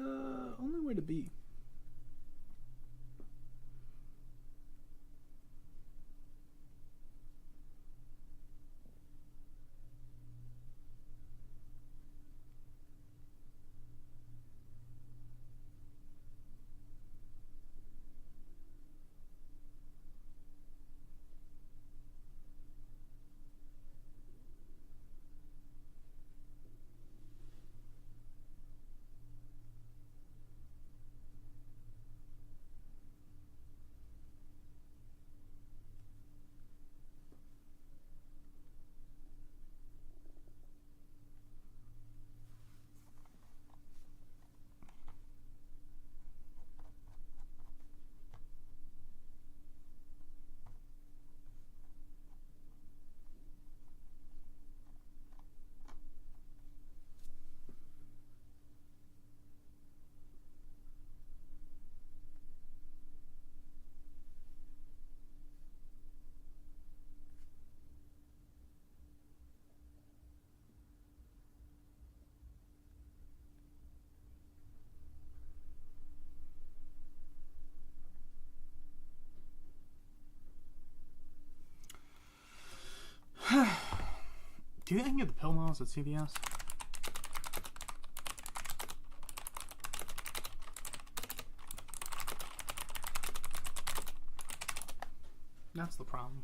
only way to be. Do you think I can get the pill miles at CVS? That's the problem.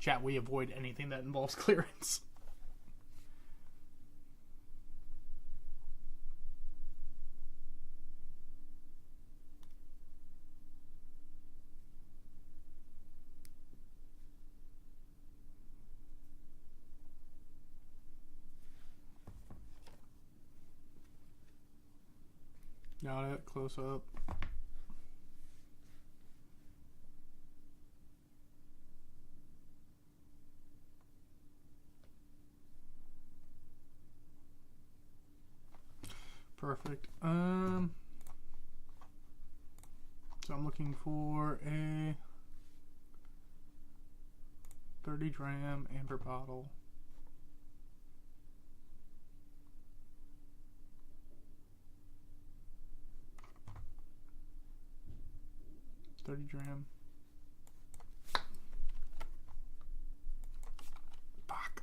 Chat, we avoid anything that involves clearance. Got it, close up. Perfect. So I'm looking for a 30 dram amber bottle. 30 dram. Fuck.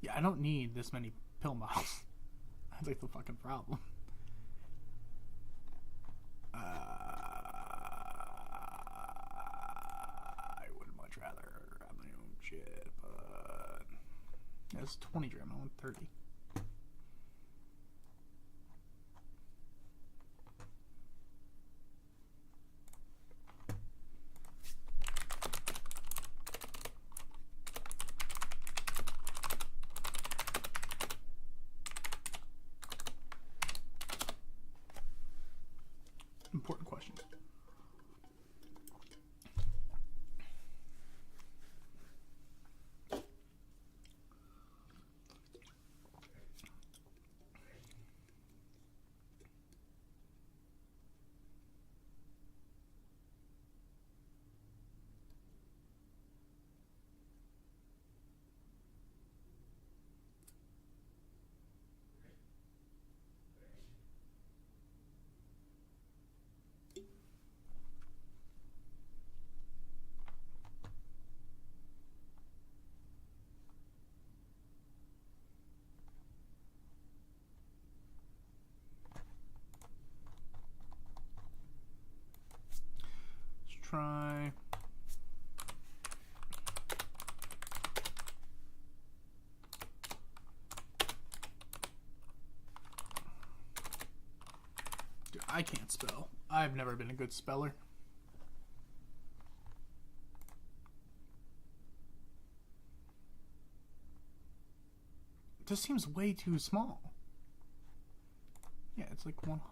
Yeah, I don't need this many pill models. That's like the fucking problem. I would much rather have my own shit, but it's 20 dram. I want 30. Important question. Try dude, I can't spell. I've never been a good speller. This seems way too small. Yeah, it's like 100%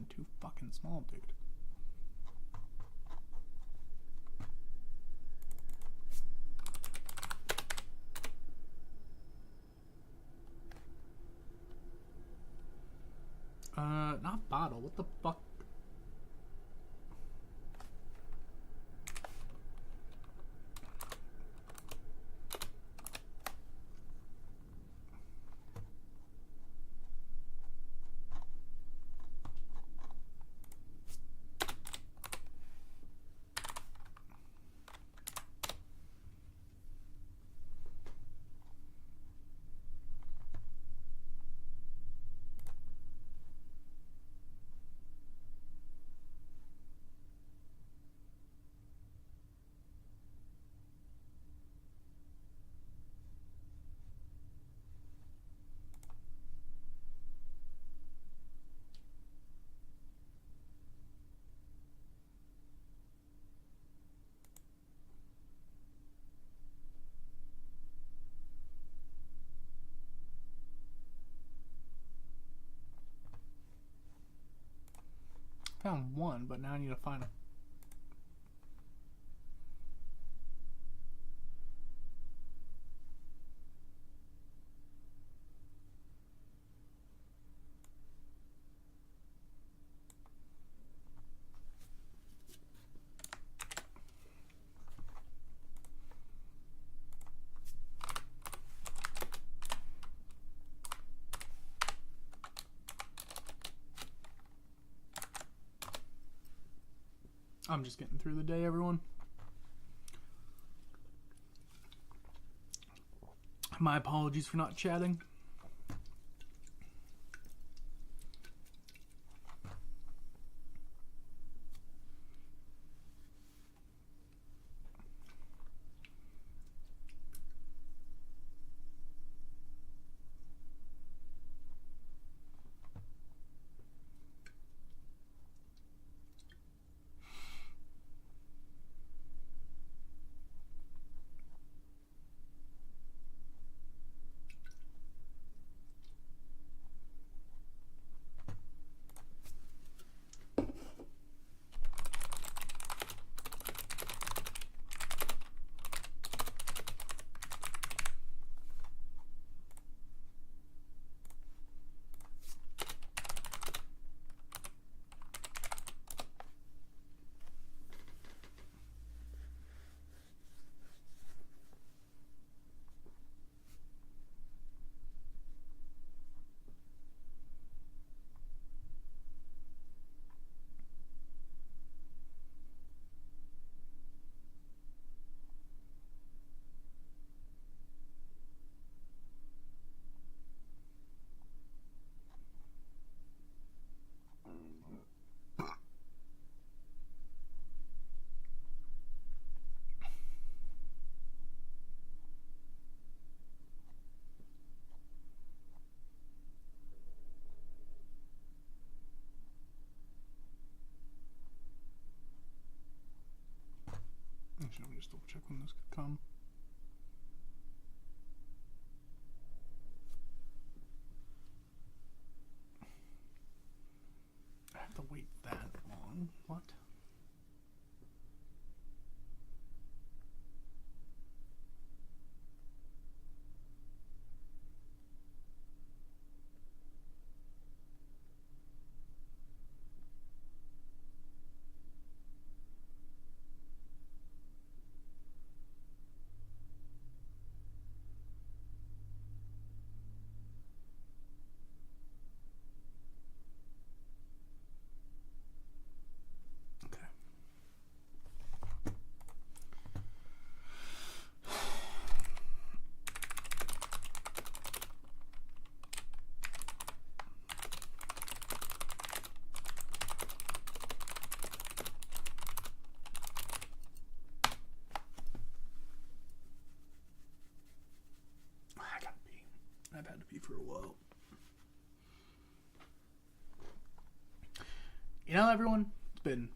too fucking small, dude. Not bottle. What the fuck? Found one, but now I need to find a I'm just getting through the day, everyone. My apologies for not chatting. Actually, let me just double check when this could come. I have to wait that long. What? I've had to pee for a while. You know, everyone, it's been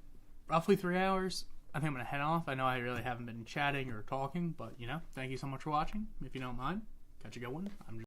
roughly 3 hours. I think I'm going to head off. I know I really haven't been chatting or talking, but, you know, thank you so much for watching. If you don't mind, catch a good one. I'm just